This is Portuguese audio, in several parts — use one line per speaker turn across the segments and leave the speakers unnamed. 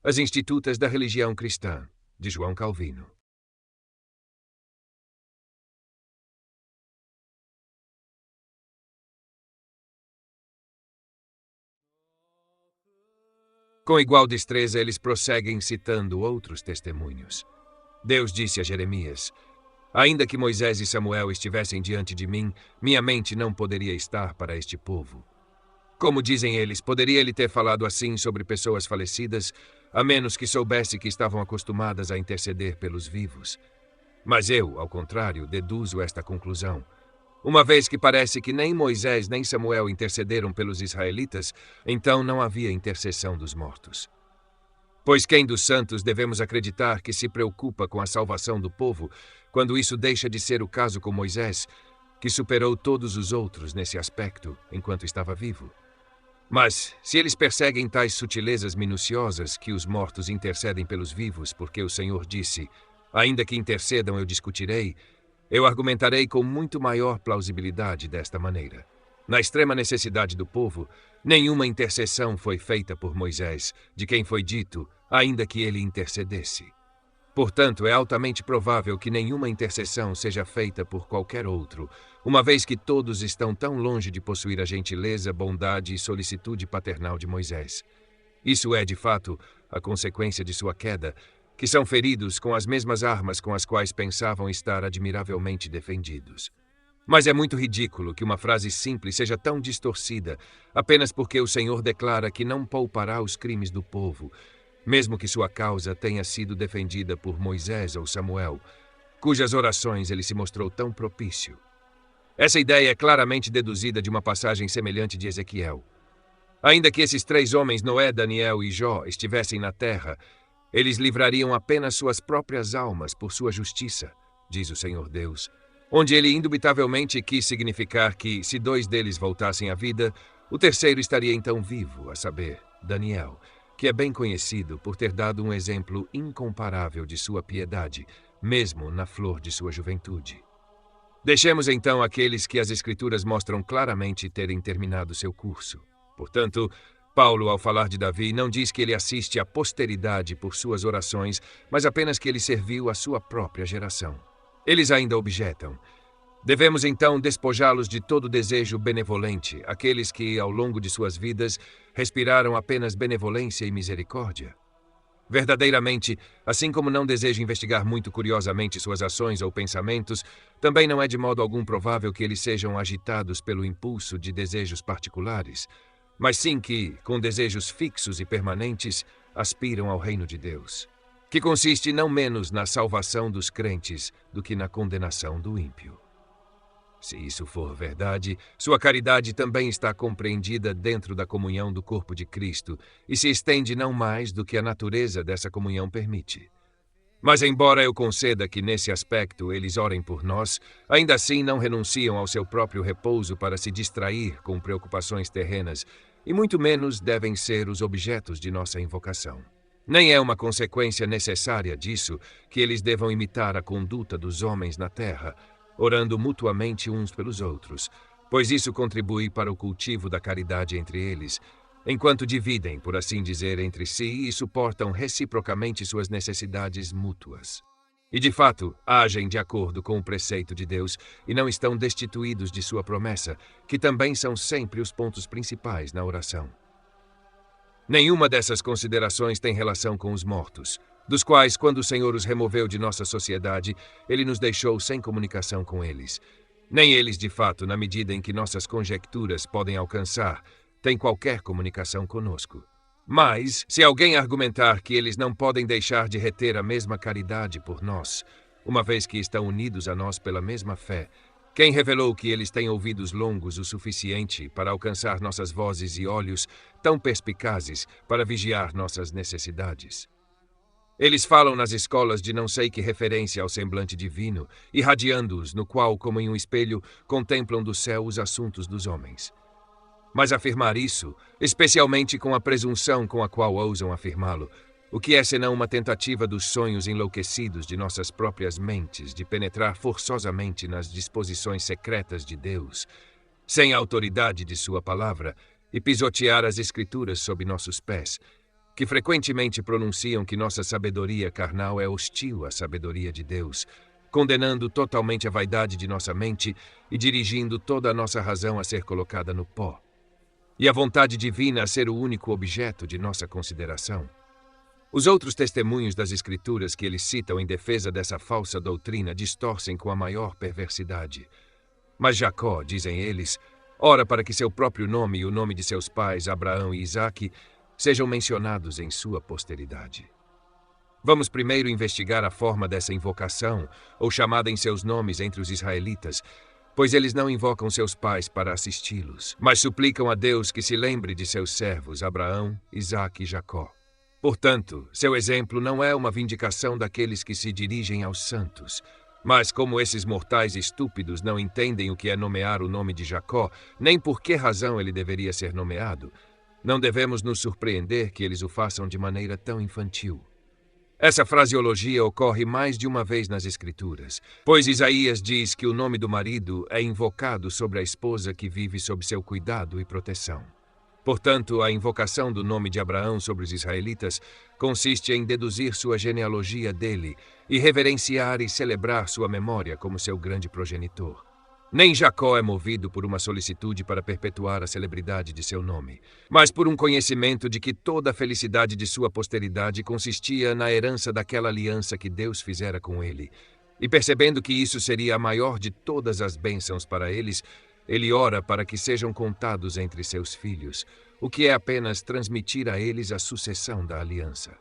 As Institutas da Religião Cristã, de João Calvino. Com igual destreza, eles prosseguem citando outros testemunhos. Deus disse a Jeremias: ainda que Moisés e Samuel estivessem diante de mim, minha mente não poderia estar para este povo. Como dizem eles, poderia ele ter falado assim sobre pessoas falecidas, a menos que soubesse que estavam acostumadas a interceder pelos vivos. Mas eu, ao contrário, deduzo esta conclusão. Uma vez que parece que nem Moisés nem Samuel intercederam pelos israelitas, então não havia intercessão dos mortos. Pois quem dos santos devemos acreditar que se preocupa com a salvação do povo, quando isso deixa de ser o caso com Moisés, que superou todos os outros nesse aspecto enquanto estava vivo? Mas, se eles perseguem tais sutilezas minuciosas que os mortos intercedem pelos vivos, porque o Senhor disse: ainda que intercedam eu discutirei, eu argumentarei com muito maior plausibilidade desta maneira. Na extrema necessidade do povo, nenhuma intercessão foi feita por Moisés, de quem foi dito, ainda que ele intercedesse. Portanto, é altamente provável que nenhuma intercessão seja feita por qualquer outro, uma vez que todos estão tão longe de possuir a gentileza, bondade e solicitude paternal de Moisés. Isso é, de fato, a consequência de sua queda, que são feridos com as mesmas armas com as quais pensavam estar admiravelmente defendidos. Mas é muito ridículo que uma frase simples seja tão distorcida, apenas porque o Senhor declara que não poupará os crimes do povo, mesmo que sua causa tenha sido defendida por Moisés ou Samuel, cujas orações ele se mostrou tão propício. Essa ideia é claramente deduzida de uma passagem semelhante de Ezequiel. Ainda que esses três homens, Noé, Daniel e Jó, estivessem na terra, eles livrariam apenas suas próprias almas por sua justiça, diz o Senhor Deus, onde ele indubitavelmente quis significar que, se dois deles voltassem à vida, o terceiro estaria então vivo, a saber, Daniel, que é bem conhecido por ter dado um exemplo incomparável de sua piedade, mesmo na flor de sua juventude. Deixemos então aqueles que as Escrituras mostram claramente terem terminado seu curso. Portanto, Paulo, ao falar de Davi, não diz que ele assiste à posteridade por suas orações, mas apenas que ele serviu à sua própria geração. Eles ainda objetam: devemos então despojá-los de todo desejo benevolente, aqueles que, ao longo de suas vidas, respiraram apenas benevolência e misericórdia? Verdadeiramente, assim como não desejo investigar muito curiosamente suas ações ou pensamentos, também não é de modo algum provável que eles sejam agitados pelo impulso de desejos particulares, mas sim que, com desejos fixos e permanentes, aspiram ao reino de Deus, que consiste não menos na salvação dos crentes do que na condenação do ímpio. Se isso for verdade, sua caridade também está compreendida dentro da comunhão do corpo de Cristo e se estende não mais do que a natureza dessa comunhão permite. Mas embora eu conceda que nesse aspecto eles orem por nós, ainda assim não renunciam ao seu próprio repouso para se distrair com preocupações terrenas e muito menos devem ser os objetos de nossa invocação. Nem é uma consequência necessária disso que eles devam imitar a conduta dos homens na terra, orando mutuamente uns pelos outros, pois isso contribui para o cultivo da caridade entre eles, enquanto dividem, por assim dizer, entre si e suportam reciprocamente suas necessidades mútuas. E, de fato, agem de acordo com o preceito de Deus e não estão destituídos de sua promessa, que também são sempre os pontos principais na oração. Nenhuma dessas considerações tem relação com os mortos, dos quais, quando o Senhor os removeu de nossa sociedade, ele nos deixou sem comunicação com eles. Nem eles, de fato, na medida em que nossas conjecturas podem alcançar, têm qualquer comunicação conosco. Mas, se alguém argumentar que eles não podem deixar de reter a mesma caridade por nós, uma vez que estão unidos a nós pela mesma fé, quem revelou que eles têm ouvidos longos o suficiente para alcançar nossas vozes e olhos tão perspicazes para vigiar nossas necessidades? Eles falam nas escolas de não sei que referência ao semblante divino, irradiando-os, no qual, como em um espelho, contemplam do céu os assuntos dos homens. Mas afirmar isso, especialmente com a presunção com a qual ousam afirmá-lo, o que é senão uma tentativa dos sonhos enlouquecidos de nossas próprias mentes de penetrar forçosamente nas disposições secretas de Deus, sem a autoridade de sua palavra, e pisotear as Escrituras sob nossos pés, que frequentemente pronunciam que nossa sabedoria carnal é hostil à sabedoria de Deus, condenando totalmente a vaidade de nossa mente e dirigindo toda a nossa razão a ser colocada no pó, e a vontade divina a ser o único objeto de nossa consideração. Os outros testemunhos das Escrituras que eles citam em defesa dessa falsa doutrina distorcem com a maior perversidade. Mas Jacó, dizem eles, ora para que seu próprio nome e o nome de seus pais, Abraão e Isaque, sejam mencionados em sua posteridade. Vamos primeiro investigar a forma dessa invocação, ou chamada em seus nomes entre os israelitas, pois eles não invocam seus pais para assisti-los, mas suplicam a Deus que se lembre de seus servos, Abraão, Isaque e Jacó. Portanto, seu exemplo não é uma vindicação daqueles que se dirigem aos santos, mas como esses mortais estúpidos não entendem o que é nomear o nome de Jacó, nem por que razão ele deveria ser nomeado, não devemos nos surpreender que eles o façam de maneira tão infantil. Essa fraseologia ocorre mais de uma vez nas Escrituras, pois Isaías diz que o nome do marido é invocado sobre a esposa que vive sob seu cuidado e proteção. Portanto, a invocação do nome de Abraão sobre os israelitas consiste em deduzir sua genealogia dele e reverenciar e celebrar sua memória como seu grande progenitor. Nem Jacó é movido por uma solicitude para perpetuar a celebridade de seu nome, mas por um conhecimento de que toda a felicidade de sua posteridade consistia na herança daquela aliança que Deus fizera com ele. E percebendo que isso seria a maior de todas as bênçãos para eles, ele ora para que sejam contados entre seus filhos, o que é apenas transmitir a eles a sucessão da aliança.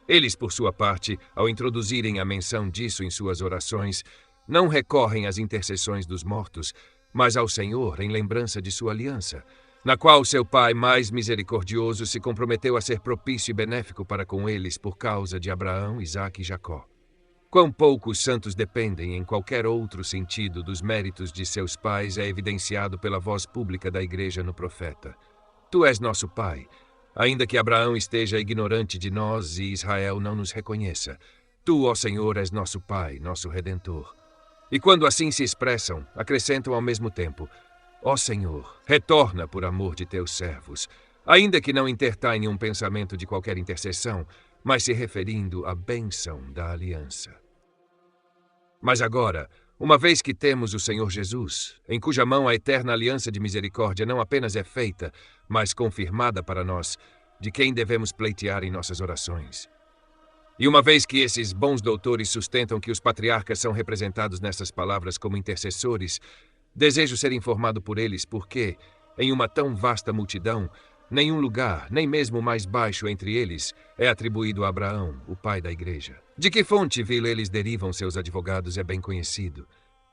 Eles, por sua parte, ao introduzirem a menção disso em suas orações, não recorrem às intercessões dos mortos, mas ao Senhor em lembrança de sua aliança, na qual seu Pai mais misericordioso se comprometeu a ser propício e benéfico para com eles por causa de Abraão, Isaque e Jacó. Quão pouco os santos dependem, em qualquer outro sentido, dos méritos de seus pais é evidenciado pela voz pública da Igreja no profeta. Tu és nosso Pai, ainda que Abraão esteja ignorante de nós e Israel não nos reconheça. Tu, ó Senhor, és nosso Pai, nosso Redentor. E quando assim se expressam, acrescentam ao mesmo tempo, ó Senhor, retorna por amor de teus servos, ainda que não interta em um pensamento de qualquer intercessão, mas se referindo à bênção da aliança. Mas agora, uma vez que temos o Senhor Jesus, em cuja mão a eterna aliança de misericórdia não apenas é feita, mas confirmada para nós, de quem devemos pleitear em nossas orações. E uma vez que esses bons doutores sustentam que os patriarcas são representados nessas palavras como intercessores, desejo ser informado por eles porque, em uma tão vasta multidão, nenhum lugar, nem mesmo o mais baixo entre eles, é atribuído a Abraão, o pai da Igreja. De que fonte vil eles derivam seus advogados é bem conhecido.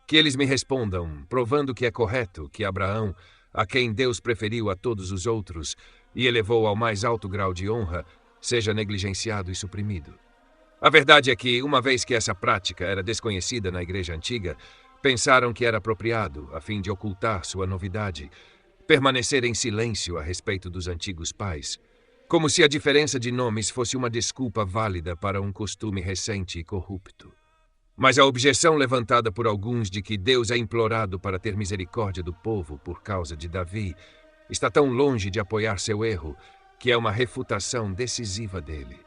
Que eles me respondam, provando que é correto que Abraão, a quem Deus preferiu a todos os outros e elevou ao mais alto grau de honra, seja negligenciado e suprimido. A verdade é que, uma vez que essa prática era desconhecida na Igreja Antiga, pensaram que era apropriado, a fim de ocultar sua novidade, permanecer em silêncio a respeito dos antigos pais, como se a diferença de nomes fosse uma desculpa válida para um costume recente e corrupto. Mas a objeção levantada por alguns de que Deus é implorado para ter misericórdia do povo por causa de Davi está tão longe de apoiar seu erro que é uma refutação decisiva dele.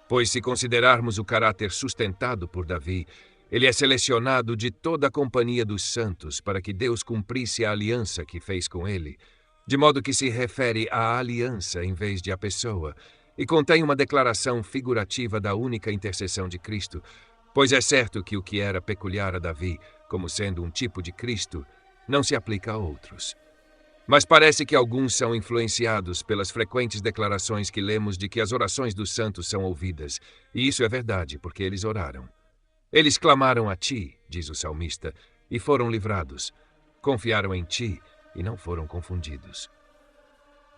Pois se considerarmos o caráter sustentado por Davi, ele é selecionado de toda a companhia dos santos para que Deus cumprisse a aliança que fez com ele, de modo que se refere à aliança em vez de à pessoa, e contém uma declaração figurativa da única intercessão de Cristo, pois é certo que o que era peculiar a Davi, como sendo um tipo de Cristo, não se aplica a outros. Mas parece que alguns são influenciados pelas frequentes declarações que lemos de que as orações dos santos são ouvidas, e isso é verdade, porque eles oraram. Eles clamaram a ti, diz o salmista, e foram livrados. Confiaram em ti e não foram confundidos.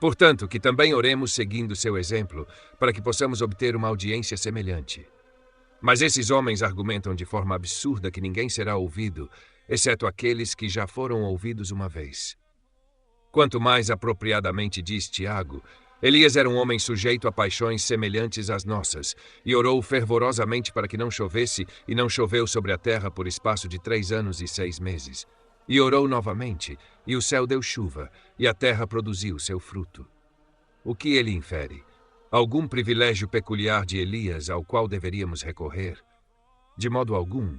Portanto, que também oremos seguindo seu exemplo, para que possamos obter uma audiência semelhante. Mas esses homens argumentam de forma absurda que ninguém será ouvido, exceto aqueles que já foram ouvidos uma vez. Quanto mais apropriadamente diz Tiago, Elias era um homem sujeito a paixões semelhantes às nossas, e orou fervorosamente para que não chovesse, e não choveu sobre a terra por espaço de 3 anos e 6 meses. E orou novamente, e o céu deu chuva, e a terra produziu seu fruto. O que ele infere? algum privilégio peculiar de Elias ao qual deveríamos recorrer? De modo algum.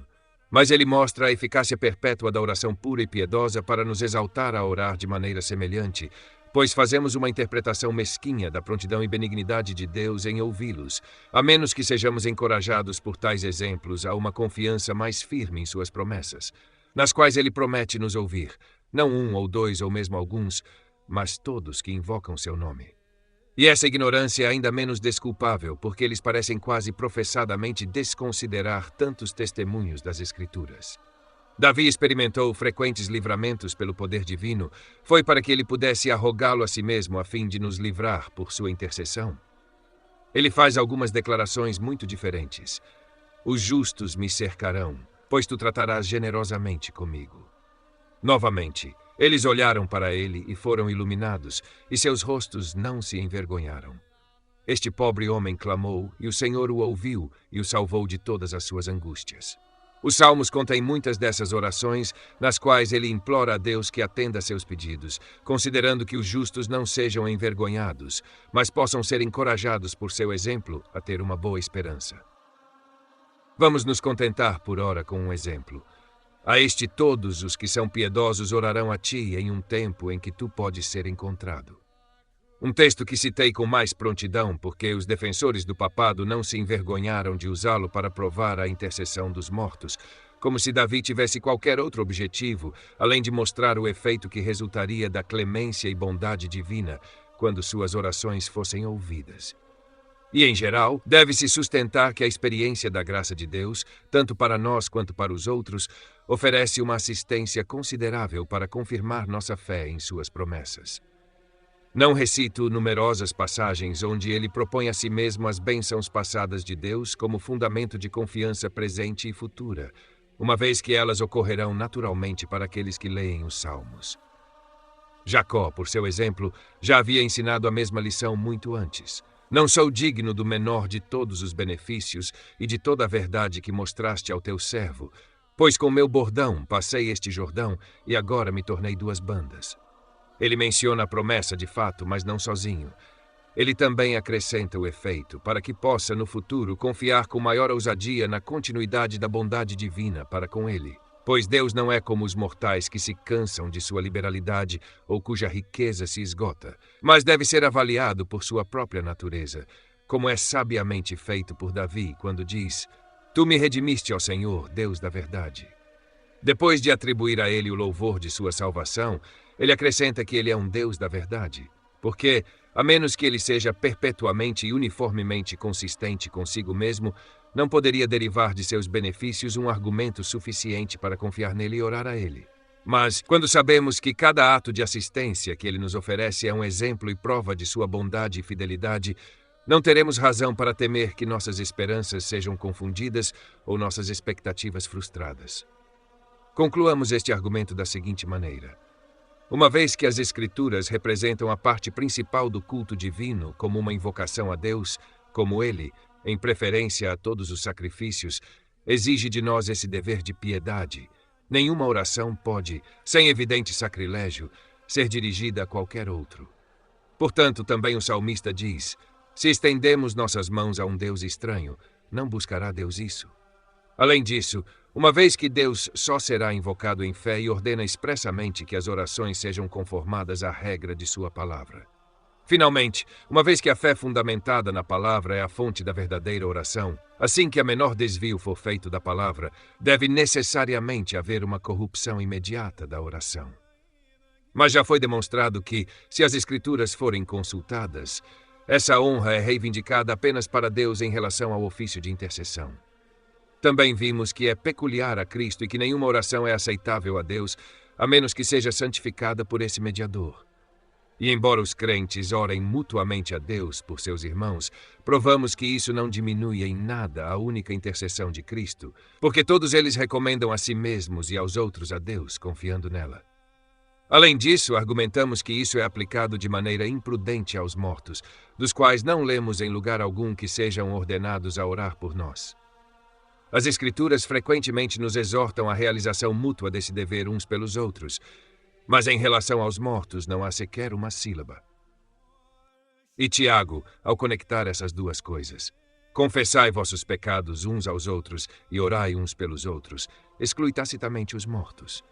Mas ele mostra a eficácia perpétua da oração pura e piedosa para nos exaltar a orar de maneira semelhante, pois fazemos uma interpretação mesquinha da prontidão e benignidade de Deus em ouvi-los, a menos que sejamos encorajados por tais exemplos a uma confiança mais firme em suas promessas, nas quais ele promete nos ouvir, não um ou dois ou mesmo alguns, mas todos que invocam seu nome. E essa ignorância é ainda menos desculpável, porque eles parecem quase professadamente desconsiderar tantos testemunhos das Escrituras. Davi experimentou frequentes livramentos pelo poder divino, foi para que ele pudesse arrogá-lo a si mesmo a fim de nos livrar por sua intercessão. Ele faz algumas declarações muito diferentes. Os justos me cercarão, pois tu tratarás generosamente comigo. Novamente, eles olharam para ele e foram iluminados, e seus rostos não se envergonharam. Este pobre homem clamou, e o Senhor o ouviu e o salvou de todas as suas angústias. Os Salmos contêm muitas dessas orações, nas quais ele implora a Deus que atenda a seus pedidos, considerando que os justos não sejam envergonhados, mas possam ser encorajados por seu exemplo a ter uma boa esperança. Vamos nos contentar por ora com um exemplo. A este todos os que são piedosos orarão a ti em um tempo em que tu podes ser encontrado. Um texto que citei com mais prontidão, porque os defensores do papado não se envergonharam de usá-lo para provar a intercessão dos mortos, como se Davi tivesse qualquer outro objetivo, além de mostrar o efeito que resultaria da clemência e bondade divina quando suas orações fossem ouvidas. E, em geral, deve-se sustentar que a experiência da graça de Deus, tanto para nós quanto para os outros, oferece uma assistência considerável para confirmar nossa fé em suas promessas. Não recito numerosas passagens onde ele propõe a si mesmo as bênçãos passadas de Deus como fundamento de confiança presente e futura, uma vez que elas ocorrerão naturalmente para aqueles que leem os Salmos. Jacó, por seu exemplo, já havia ensinado a mesma lição muito antes. Não sou digno do menor de todos os benefícios e de toda a verdade que mostraste ao teu servo, pois com meu bordão passei este Jordão e agora me tornei duas bandas. Ele menciona a promessa de fato, mas não sozinho. Ele também acrescenta o efeito, para que possa, no futuro, confiar com maior ousadia na continuidade da bondade divina para com ele. Pois Deus não é como os mortais que se cansam de sua liberalidade ou cuja riqueza se esgota, mas deve ser avaliado por sua própria natureza, como é sabiamente feito por Davi quando diz: Tu me redimiste, ó Senhor, Deus da verdade. Depois de atribuir a ele o louvor de sua salvação, ele acrescenta que ele é um Deus da verdade, porque, a menos que ele seja perpetuamente e uniformemente consistente consigo mesmo, não poderia derivar de seus benefícios um argumento suficiente para confiar nele e orar a ele. Mas, quando sabemos que cada ato de assistência que ele nos oferece é um exemplo e prova de sua bondade e fidelidade, não teremos razão para temer que nossas esperanças sejam confundidas ou nossas expectativas frustradas. Concluamos este argumento da seguinte maneira. Uma vez que as Escrituras representam a parte principal do culto divino como uma invocação a Deus, como ele, em preferência a todos os sacrifícios, exige de nós esse dever de piedade, nenhuma oração pode, sem evidente sacrilégio, ser dirigida a qualquer outro. Portanto, também o salmista diz: se estendemos nossas mãos a um Deus estranho, não buscará Deus isso? Além disso, uma vez que Deus só será invocado em fé e ordena expressamente que as orações sejam conformadas à regra de sua palavra. Finalmente, uma vez que a fé fundamentada na palavra é a fonte da verdadeira oração, assim que a menor desvio for feito da palavra, deve necessariamente haver uma corrupção imediata da oração. Mas já foi demonstrado que, se as Escrituras forem consultadas, essa honra é reivindicada apenas para Deus em relação ao ofício de intercessão. Também vimos que é peculiar a Cristo e que nenhuma oração é aceitável a Deus, a menos que seja santificada por esse mediador. E embora os crentes orem mutuamente a Deus por seus irmãos, provamos que isso não diminui em nada a única intercessão de Cristo, porque todos eles recomendam a si mesmos e aos outros a Deus, confiando nela. Além disso, argumentamos que isso é aplicado de maneira imprudente aos mortos, dos quais não lemos em lugar algum que sejam ordenados a orar por nós. As Escrituras frequentemente nos exortam à realização mútua desse dever uns pelos outros, mas em relação aos mortos não há sequer uma sílaba. E Tiago, ao conectar essas duas coisas: confessai vossos pecados uns aos outros e orai uns pelos outros, exclui tacitamente os mortos.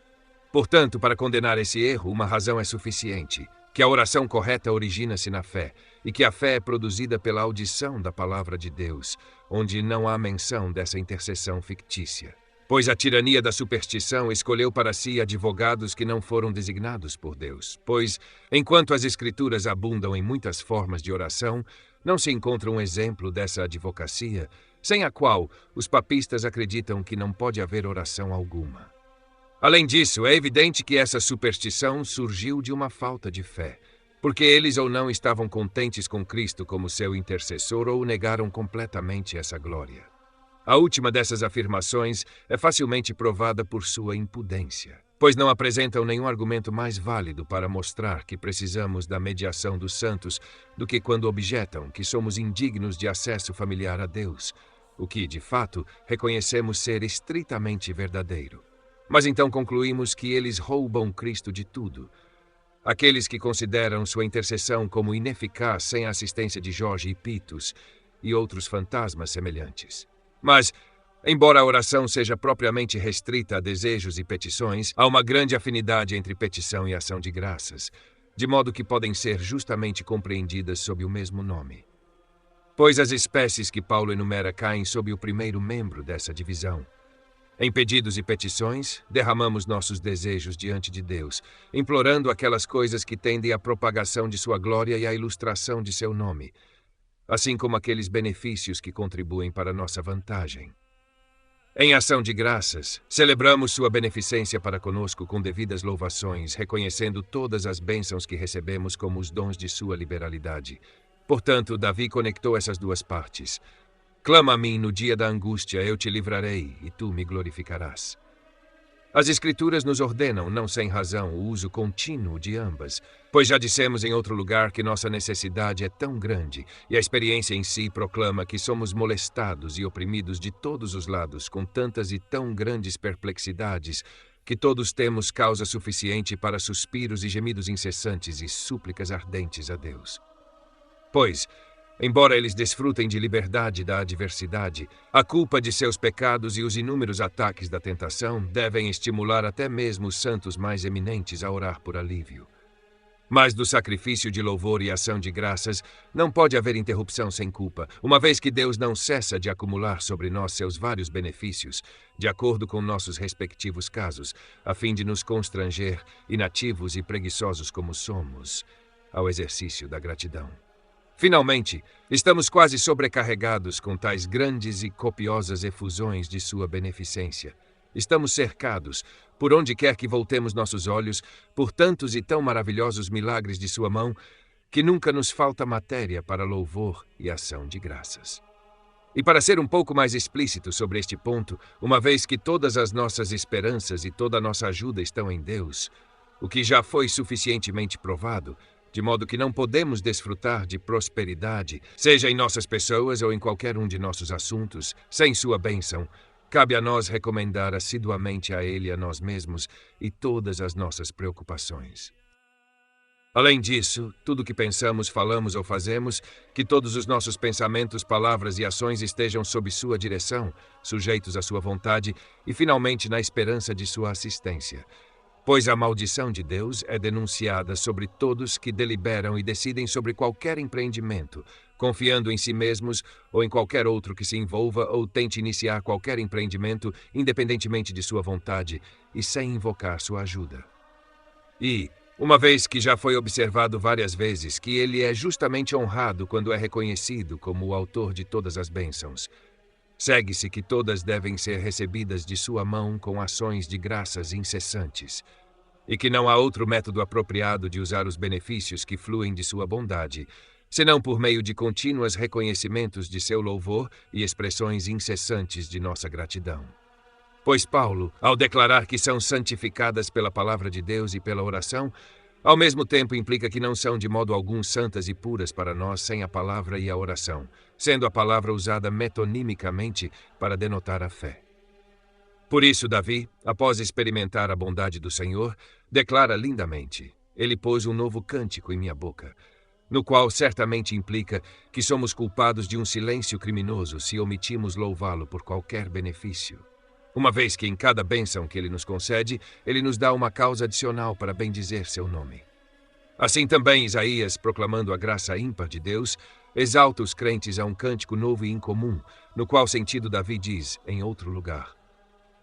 Portanto, para condenar esse erro, uma razão é suficiente: que a oração correta origina-se na fé, e que a fé é produzida pela audição da palavra de Deus, onde não há menção dessa intercessão fictícia. Pois a tirania da superstição escolheu para si advogados que não foram designados por Deus. Pois, enquanto as Escrituras abundam em muitas formas de oração, não se encontra um exemplo dessa advocacia, sem a qual os papistas acreditam que não pode haver oração alguma. Além disso, é evidente que essa superstição surgiu de uma falta de fé, porque eles ou não estavam contentes com Cristo como seu intercessor ou negaram completamente essa glória. A última dessas afirmações é facilmente provada por sua impudência, pois não apresentam nenhum argumento mais válido para mostrar que precisamos da mediação dos santos do que quando objetam que somos indignos de acesso familiar a Deus, o que, de fato, reconhecemos ser estritamente verdadeiro. Mas então concluímos que eles roubam Cristo de tudo. Aqueles que consideram sua intercessão como ineficaz sem a assistência de Jorge e Pitos e outros fantasmas semelhantes. Mas, embora a oração seja propriamente restrita a desejos e petições, há uma grande afinidade entre petição e ação de graças, de modo que podem ser justamente compreendidas sob o mesmo nome. Pois as espécies que Paulo enumera caem sob o primeiro membro dessa divisão. Em pedidos e petições, derramamos nossos desejos diante de Deus, implorando aquelas coisas que tendem à propagação de sua glória e à ilustração de seu nome, assim como aqueles benefícios que contribuem para nossa vantagem. Em ação de graças, celebramos sua beneficência para conosco com devidas louvações, reconhecendo todas as bênçãos que recebemos como os dons de sua liberalidade. Portanto, Davi conectou essas duas partes. Clama a mim no dia da angústia, eu te livrarei, e tu me glorificarás. As Escrituras nos ordenam, não sem razão, o uso contínuo de ambas, pois já dissemos em outro lugar que nossa necessidade é tão grande, e a experiência em si proclama que somos molestados e oprimidos de todos os lados com tantas e tão grandes perplexidades, que todos temos causa suficiente para suspiros e gemidos incessantes e súplicas ardentes a Deus. Pois, embora eles desfrutem de liberdade da adversidade, a culpa de seus pecados e os inúmeros ataques da tentação devem estimular até mesmo os santos mais eminentes a orar por alívio. Mas do sacrifício de louvor e ação de graças não pode haver interrupção sem culpa, uma vez que Deus não cessa de acumular sobre nós seus vários benefícios, de acordo com nossos respectivos casos, a fim de nos constranger, inativos e preguiçosos como somos, ao exercício da gratidão. Finalmente, estamos quase sobrecarregados com tais grandes e copiosas efusões de sua beneficência. Estamos cercados, por onde quer que voltemos nossos olhos, por tantos e tão maravilhosos milagres de sua mão, que nunca nos falta matéria para louvor e ação de graças. E para ser um pouco mais explícito sobre este ponto, uma vez que todas as nossas esperanças e toda a nossa ajuda estão em Deus, o que já foi suficientemente provado, de modo que não podemos desfrutar de prosperidade, seja em nossas pessoas ou em qualquer um de nossos assuntos, sem sua bênção, cabe a nós recomendar assiduamente a Ele a nós mesmos e todas as nossas preocupações. Além disso, tudo que pensamos, falamos ou fazemos, que todos os nossos pensamentos, palavras e ações estejam sob sua direção, sujeitos à sua vontade e, finalmente, na esperança de sua assistência. Pois a maldição de Deus é denunciada sobre todos que deliberam e decidem sobre qualquer empreendimento, confiando em si mesmos ou em qualquer outro que se envolva ou tente iniciar qualquer empreendimento, independentemente de sua vontade e sem invocar sua ajuda. E, uma vez que já foi observado várias vezes que ele é justamente honrado quando é reconhecido como o autor de todas as bênçãos, segue-se que todas devem ser recebidas de sua mão com ações de graças incessantes, e que não há outro método apropriado de usar os benefícios que fluem de sua bondade, senão por meio de contínuos reconhecimentos de seu louvor e expressões incessantes de nossa gratidão. Pois Paulo, ao declarar que são santificadas pela palavra de Deus e pela oração, ao mesmo tempo implica que não são de modo algum santas e puras para nós sem a palavra e a oração, sendo a palavra usada metonimicamente para denotar a fé. Por isso, Davi, após experimentar a bondade do Senhor, declara lindamente: Ele pôs um novo cântico em minha boca. no qual certamente implica que somos culpados de um silêncio criminoso se omitimos louvá-lo por qualquer benefício. Uma vez que em cada bênção que ele nos concede, ele nos dá uma causa adicional para bendizer seu nome. Assim também Isaías, proclamando a graça ímpar de Deus, exalta os crentes a um cântico novo e incomum, no qual sentido Davi diz, em outro lugar: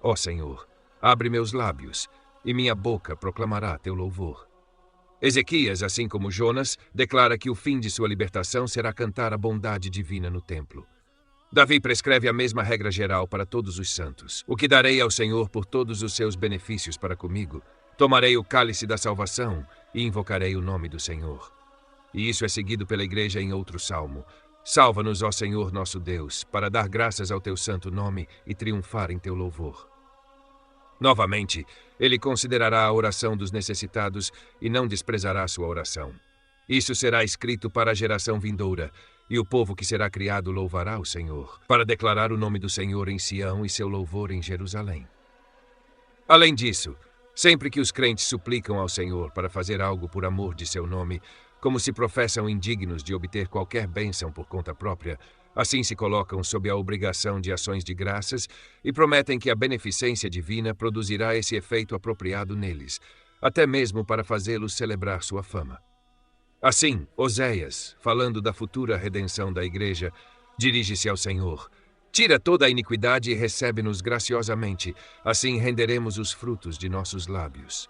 Ó Senhor, abre meus lábios, e minha boca proclamará teu louvor. Ezequias, assim como Jonas, declara que o fim de sua libertação será cantar a bondade divina no templo. Davi prescreve a mesma regra geral para todos os santos. O que darei ao Senhor por todos os seus benefícios para comigo? Tomarei o cálice da salvação e invocarei o nome do Senhor. E isso é seguido pela igreja em outro salmo. Salva-nos, ó Senhor nosso Deus, para dar graças ao teu santo nome e triunfar em teu louvor. Novamente, ele considerará a oração dos necessitados e não desprezará sua oração. Isso será escrito para a geração vindoura, e o povo que será criado louvará o Senhor, para declarar o nome do Senhor em Sião e seu louvor em Jerusalém. Além disso, sempre que os crentes suplicam ao Senhor para fazer algo por amor de seu nome, como se professam indignos de obter qualquer bênção por conta própria, assim se colocam sob a obrigação de ações de graças e prometem que a beneficência divina produzirá esse efeito apropriado neles, até mesmo para fazê-los celebrar sua fama. Assim, Oséias, falando da futura redenção da igreja, dirige-se ao Senhor: Tira toda a iniquidade e recebe-nos graciosamente, assim renderemos os frutos de nossos lábios.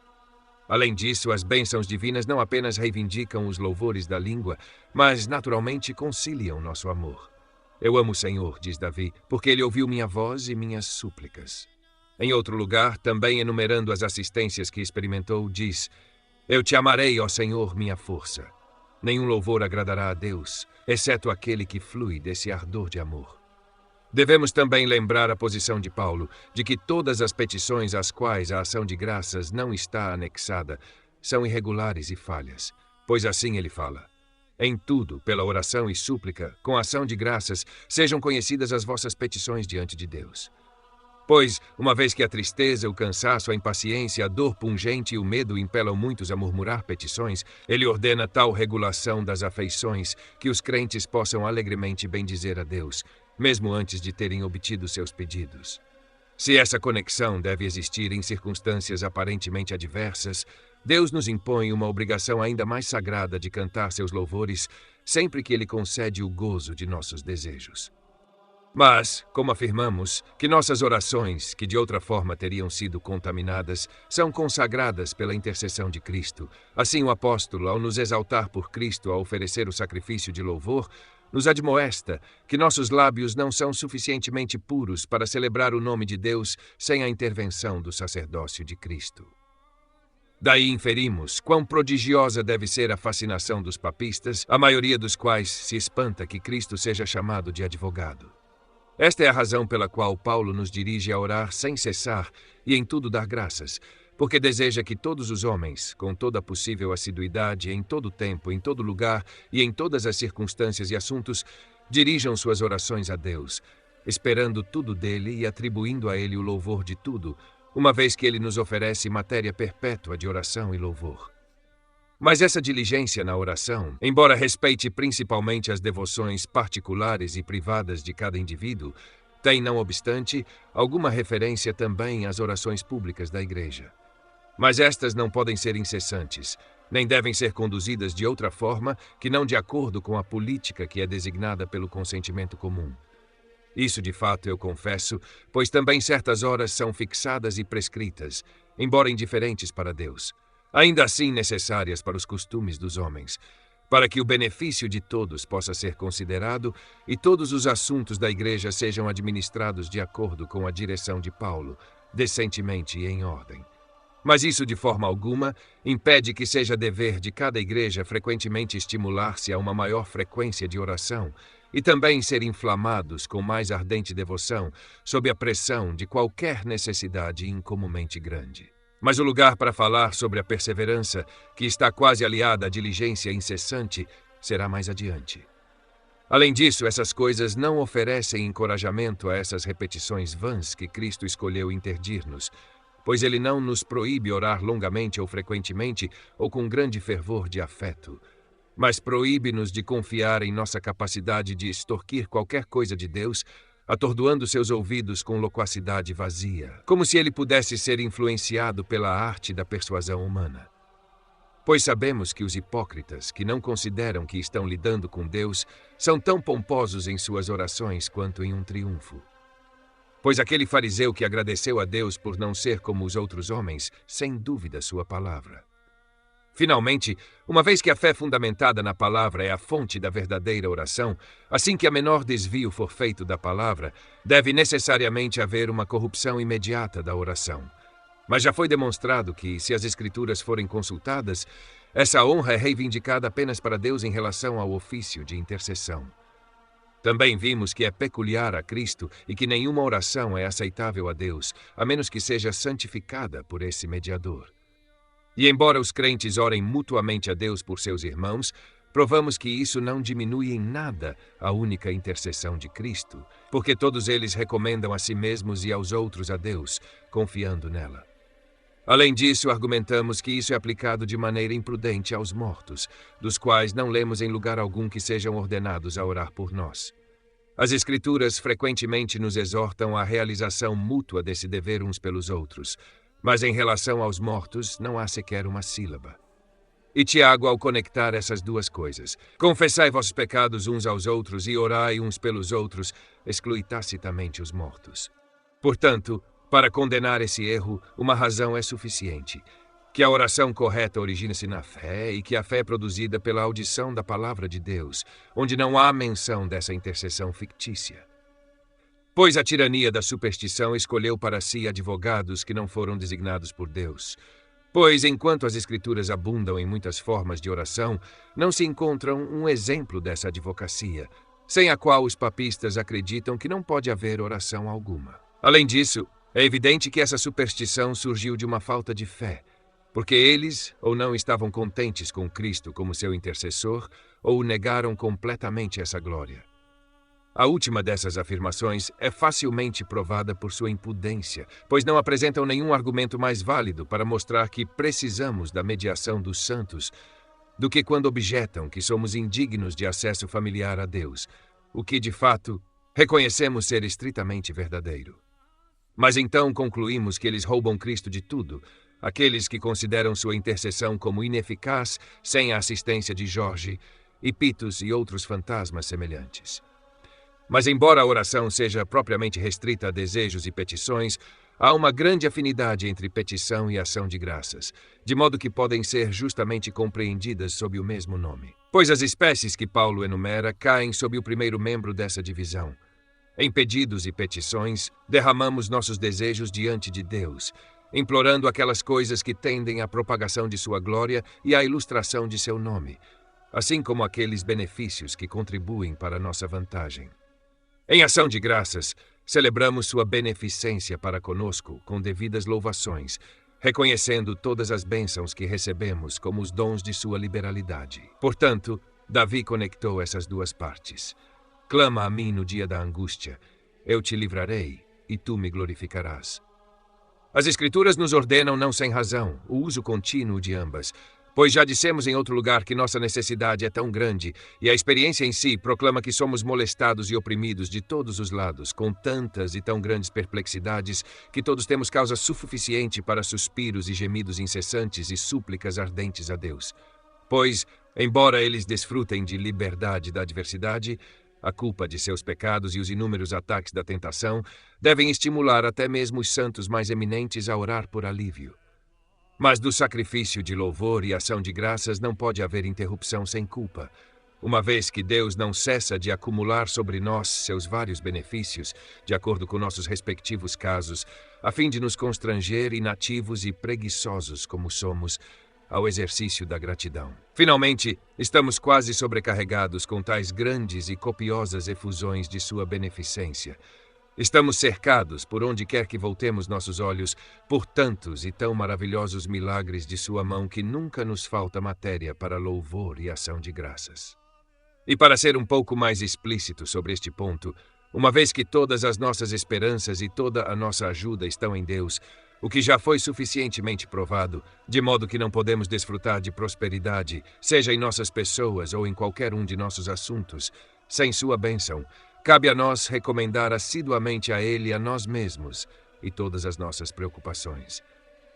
Além disso, as bênçãos divinas não apenas reivindicam os louvores da língua, mas naturalmente conciliam nosso amor. Eu amo o Senhor, diz Davi, porque ele ouviu minha voz e minhas súplicas. Em outro lugar, também enumerando as assistências que experimentou, diz: Eu te amarei, ó Senhor, minha força. Nenhum louvor agradará a Deus, exceto aquele que flui desse ardor de amor. Devemos também lembrar a posição de Paulo, de que todas as petições às quais a ação de graças não está anexada são irregulares e falhas, pois assim ele fala: Em tudo, pela oração e súplica, com ação de graças, sejam conhecidas as vossas petições diante de Deus. Pois, uma vez que a tristeza, o cansaço, a impaciência, a dor pungente e o medo impelam muitos a murmurar petições, ele ordena tal regulação das afeições que os crentes possam alegremente bendizer a Deus, mesmo antes de terem obtido seus pedidos. Se essa conexão deve existir em circunstâncias aparentemente adversas, Deus nos impõe uma obrigação ainda mais sagrada de cantar seus louvores sempre que ele concede o gozo de nossos desejos. Mas, como afirmamos, que nossas orações, que de outra forma teriam sido contaminadas, são consagradas pela intercessão de Cristo. Assim o apóstolo, ao nos exaltar por Cristo a oferecer o sacrifício de louvor, nos admoesta que nossos lábios não são suficientemente puros para celebrar o nome de Deus sem a intervenção do sacerdócio de Cristo. Daí inferimos quão prodigiosa deve ser a fascinação dos papistas, a maioria dos quais se espanta que Cristo seja chamado de advogado. Esta é a razão pela qual Paulo nos dirige a orar sem cessar e em tudo dar graças, porque deseja que todos os homens, com toda a possível assiduidade, em todo tempo, em todo lugar e em todas as circunstâncias e assuntos, dirijam suas orações a Deus, esperando tudo dele e atribuindo a ele o louvor de tudo, uma vez que ele nos oferece matéria perpétua de oração e louvor. Mas essa diligência na oração, embora respeite principalmente as devoções particulares e privadas de cada indivíduo, tem, não obstante, alguma referência também às orações públicas da Igreja. Mas estas não podem ser incessantes, nem devem ser conduzidas de outra forma que não de acordo com a política que é designada pelo consentimento comum. Isso, de fato, eu confesso, pois também certas horas são fixadas e prescritas, embora indiferentes para Deus, ainda assim necessárias para os costumes dos homens, para que o benefício de todos possa ser considerado e todos os assuntos da Igreja sejam administrados de acordo com a direção de Paulo, decentemente e em ordem. Mas isso, de forma alguma, impede que seja dever de cada igreja frequentemente estimular-se a uma maior frequência de oração e também ser inflamados com mais ardente devoção sob a pressão de qualquer necessidade incomumente grande. Mas o lugar para falar sobre a perseverança, que está quase aliada à diligência incessante, será mais adiante. Além disso, essas coisas não oferecem encorajamento a essas repetições vãs que Cristo escolheu interdir-nos, pois ele não nos proíbe orar longamente ou frequentemente ou com grande fervor de afeto. mas proíbe-nos de confiar em nossa capacidade de extorquir qualquer coisa de Deus, atordoando seus ouvidos com loquacidade vazia, como se ele pudesse ser influenciado pela arte da persuasão humana. Pois sabemos que os hipócritas, que não consideram que estão lidando com Deus, são tão pomposos em suas orações quanto em um triunfo. Pois aquele fariseu que agradeceu a Deus por não ser como os outros homens, sem dúvida sua palavra. Finalmente, uma vez que a fé fundamentada na palavra é a fonte da verdadeira oração, assim que a menor desvio for feito da palavra, deve necessariamente haver uma corrupção imediata da oração. Mas já foi demonstrado que, se as Escrituras forem consultadas, essa honra é reivindicada apenas para Deus em relação ao ofício de intercessão. Também vimos que é peculiar a Cristo e que nenhuma oração é aceitável a Deus, a menos que seja santificada por esse mediador. E embora os crentes orem mutuamente a Deus por seus irmãos, provamos que isso não diminui em nada a única intercessão de Cristo, porque todos eles recomendam a si mesmos e aos outros a Deus, confiando nela. Além disso, argumentamos que isso é aplicado de maneira imprudente aos mortos, dos quais não lemos em lugar algum que sejam ordenados a orar por nós. As Escrituras frequentemente nos exortam à realização mútua desse dever uns pelos outros, mas em relação aos mortos não há sequer uma sílaba. E Tiago, ao conectar essas duas coisas, confessai vossos pecados uns aos outros e orai uns pelos outros, exclui tacitamente os mortos. Portanto, para condenar esse erro, uma razão é suficiente: que a oração correta origina-se na fé e que a fé é produzida pela audição da palavra de Deus, onde não há menção dessa intercessão fictícia. Pois a tirania da superstição escolheu para si advogados que não foram designados por Deus. Pois, enquanto as Escrituras abundam em muitas formas de oração, não se encontram um exemplo dessa advocacia, sem a qual os papistas acreditam que não pode haver oração alguma. Além disso, é evidente que essa superstição surgiu de uma falta de fé, porque eles ou não estavam contentes com Cristo como seu intercessor, ou negaram completamente essa glória. A última dessas afirmações é facilmente provada por sua impudência, pois não apresentam nenhum argumento mais válido para mostrar que precisamos da mediação dos santos do que quando objetam que somos indignos de acesso familiar a Deus, o que, de fato, reconhecemos ser estritamente verdadeiro. Mas então concluímos que eles roubam Cristo de tudo, aqueles que consideram sua intercessão como ineficaz sem a assistência de Jorge, Hipitos e outros fantasmas semelhantes. Mas embora a oração seja propriamente restrita a desejos e petições, há uma grande afinidade entre petição e ação de graças, de modo que podem ser justamente compreendidas sob o mesmo nome. Pois as espécies que Paulo enumera caem sob o primeiro membro dessa divisão. Em pedidos e petições, derramamos nossos desejos diante de Deus, implorando aquelas coisas que tendem à propagação de sua glória e à ilustração de seu nome, assim como aqueles benefícios que contribuem para nossa vantagem. Em ação de graças, celebramos sua beneficência para conosco com devidas louvações, reconhecendo todas as bênçãos que recebemos como os dons de sua liberalidade. Portanto, Davi conectou essas duas partes. Clama a mim no dia da angústia, eu te livrarei e tu me glorificarás. As Escrituras nos ordenam, não sem razão, o uso contínuo de ambas, pois já dissemos em outro lugar que nossa necessidade é tão grande e a experiência em si proclama que somos molestados e oprimidos de todos os lados, com tantas e tão grandes perplexidades que todos temos causa suficiente para suspiros e gemidos incessantes e súplicas ardentes a Deus. Pois, embora eles desfrutem de liberdade da adversidade, a culpa de seus pecados e os inúmeros ataques da tentação devem estimular até mesmo os santos mais eminentes a orar por alívio. Mas do sacrifício de louvor e ação de graças não pode haver interrupção sem culpa, uma vez que Deus não cessa de acumular sobre nós seus vários benefícios, de acordo com nossos respectivos casos, a fim de nos constranger inativos e preguiçosos como somos, ao exercício da gratidão. Finalmente, estamos quase sobrecarregados com tais grandes e copiosas efusões de sua beneficência. Estamos cercados, por onde quer que voltemos nossos olhos, por tantos e tão maravilhosos milagres de sua mão que nunca nos falta matéria para louvor e ação de graças. E para ser um pouco mais explícito sobre este ponto, uma vez que todas as nossas esperanças e toda a nossa ajuda estão em Deus, o que já foi suficientemente provado, de modo que não podemos desfrutar de prosperidade, seja em nossas pessoas ou em qualquer um de nossos assuntos, sem sua bênção. Cabe a nós recomendar assiduamente a Ele a nós mesmos e todas as nossas preocupações.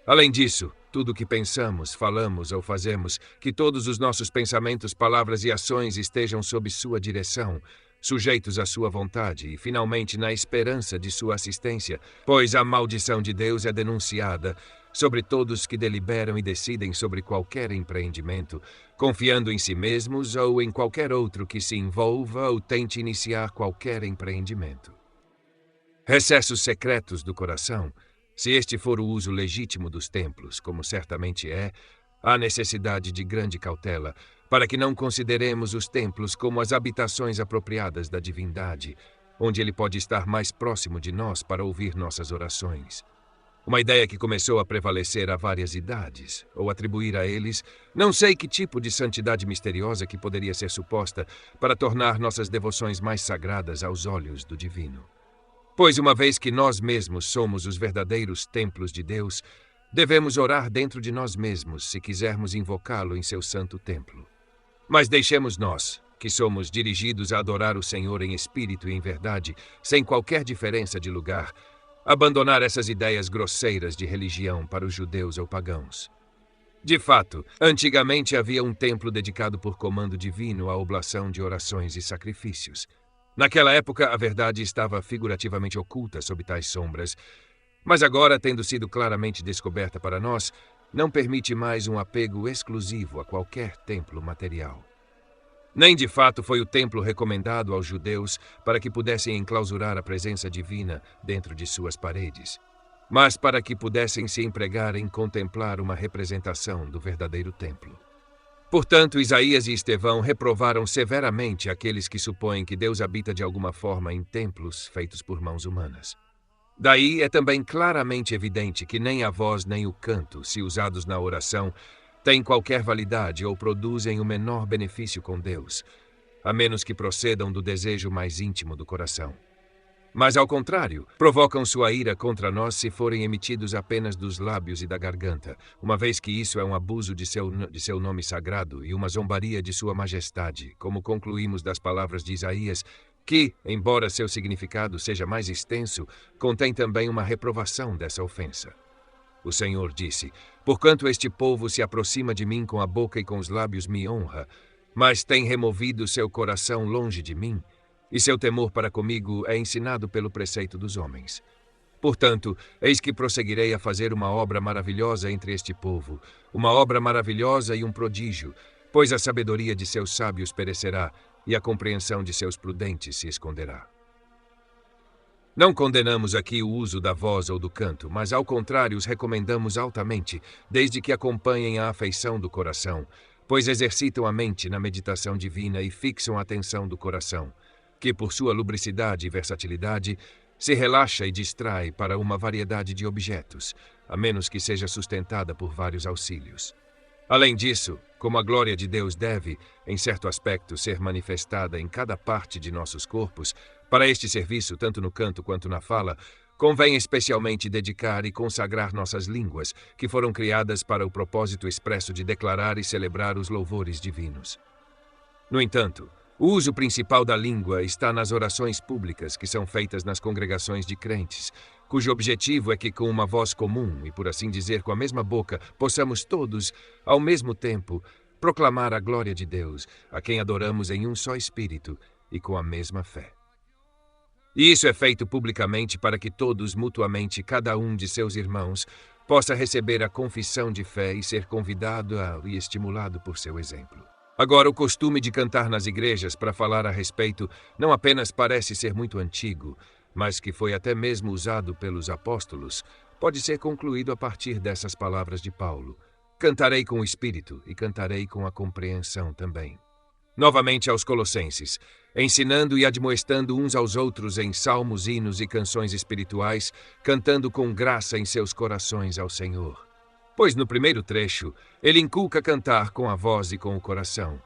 Além disso, tudo o que pensamos, falamos ou fazemos, que todos os nossos pensamentos, palavras e ações estejam sob sua direção, sujeitos à sua vontade e, finalmente, na esperança de sua assistência, pois a maldição de Deus é denunciada sobre todos que deliberam e decidem sobre qualquer empreendimento, confiando em si mesmos ou em qualquer outro que se envolva ou tente iniciar qualquer empreendimento. Recessos secretos do coração. Se este for o uso legítimo dos templos, como certamente é, há necessidade de grande cautela, para que não consideremos os templos como as habitações apropriadas da divindade, onde ele pode estar mais próximo de nós para ouvir nossas orações. Uma ideia que começou a prevalecer há várias idades, ou atribuir a eles, não sei que tipo de santidade misteriosa que poderia ser suposta para tornar nossas devoções mais sagradas aos olhos do divino. Pois uma vez que nós mesmos somos os verdadeiros templos de Deus, devemos orar dentro de nós mesmos se quisermos invocá-lo em seu santo templo. Mas deixemos nós, que somos dirigidos a adorar o Senhor em espírito e em verdade, sem qualquer diferença de lugar, abandonar essas ideias grosseiras de religião para os judeus ou pagãos. De fato, antigamente havia um templo dedicado por comando divino à oblação de orações e sacrifícios. Naquela época, a verdade estava figurativamente oculta sob tais sombras, mas agora, tendo sido claramente descoberta para nós, não permite mais um apego exclusivo a qualquer templo material. Nem de fato foi o templo recomendado aos judeus para que pudessem enclausurar a presença divina dentro de suas paredes, mas para que pudessem se empregar em contemplar uma representação do verdadeiro templo. Portanto, Isaías e Estevão reprovaram severamente aqueles que supõem que Deus habita de alguma forma em templos feitos por mãos humanas. Daí é também claramente evidente que nem a voz nem o canto, se usados na oração, têm qualquer validade ou produzem o menor benefício com Deus, a menos que procedam do desejo mais íntimo do coração. Mas, ao contrário, provocam sua ira contra nós se forem emitidos apenas dos lábios e da garganta, uma vez que isso é um abuso de seu nome sagrado e uma zombaria de sua majestade, como concluímos das palavras de Isaías, que, embora seu significado seja mais extenso, contém também uma reprovação dessa ofensa. O Senhor disse: porquanto este povo se aproxima de mim com a boca e com os lábios me honra, mas tem removido seu coração longe de mim, e seu temor para comigo é ensinado pelo preceito dos homens. Portanto, eis que prosseguirei a fazer uma obra maravilhosa entre este povo, uma obra maravilhosa e um prodígio, pois a sabedoria de seus sábios perecerá, e a compreensão de seus prudentes se esconderá. Não condenamos aqui o uso da voz ou do canto, mas ao contrário os recomendamos altamente, desde que acompanhem a afeição do coração, pois exercitam a mente na meditação divina e fixam a atenção do coração, que por sua lubricidade e versatilidade se relaxa e distrai para uma variedade de objetos, a menos que seja sustentada por vários auxílios. Além disso, como a glória de Deus deve, em certo aspecto, ser manifestada em cada parte de nossos corpos, para este serviço, tanto no canto quanto na fala, convém especialmente dedicar e consagrar nossas línguas, que foram criadas para o propósito expresso de declarar e celebrar os louvores divinos. No entanto, o uso principal da língua está nas orações públicas que são feitas nas congregações de crentes, cujo objetivo é que com uma voz comum e, por assim dizer, com a mesma boca, possamos todos, ao mesmo tempo, proclamar a glória de Deus, a quem adoramos em um só espírito e com a mesma fé. E isso é feito publicamente para que todos, mutuamente, cada um de seus irmãos, possa receber a confissão de fé e ser convidado e estimulado por seu exemplo. Agora, o costume de cantar nas igrejas para falar a respeito não apenas parece ser muito antigo, mas que foi até mesmo usado pelos apóstolos, pode ser concluído a partir dessas palavras de Paulo: cantarei com o espírito e cantarei com a compreensão também. Novamente aos Colossenses, ensinando e admoestando uns aos outros em salmos, hinos e canções espirituais, cantando com graça em seus corações ao Senhor. Pois no primeiro trecho, ele inculca cantar com a voz e com o coração,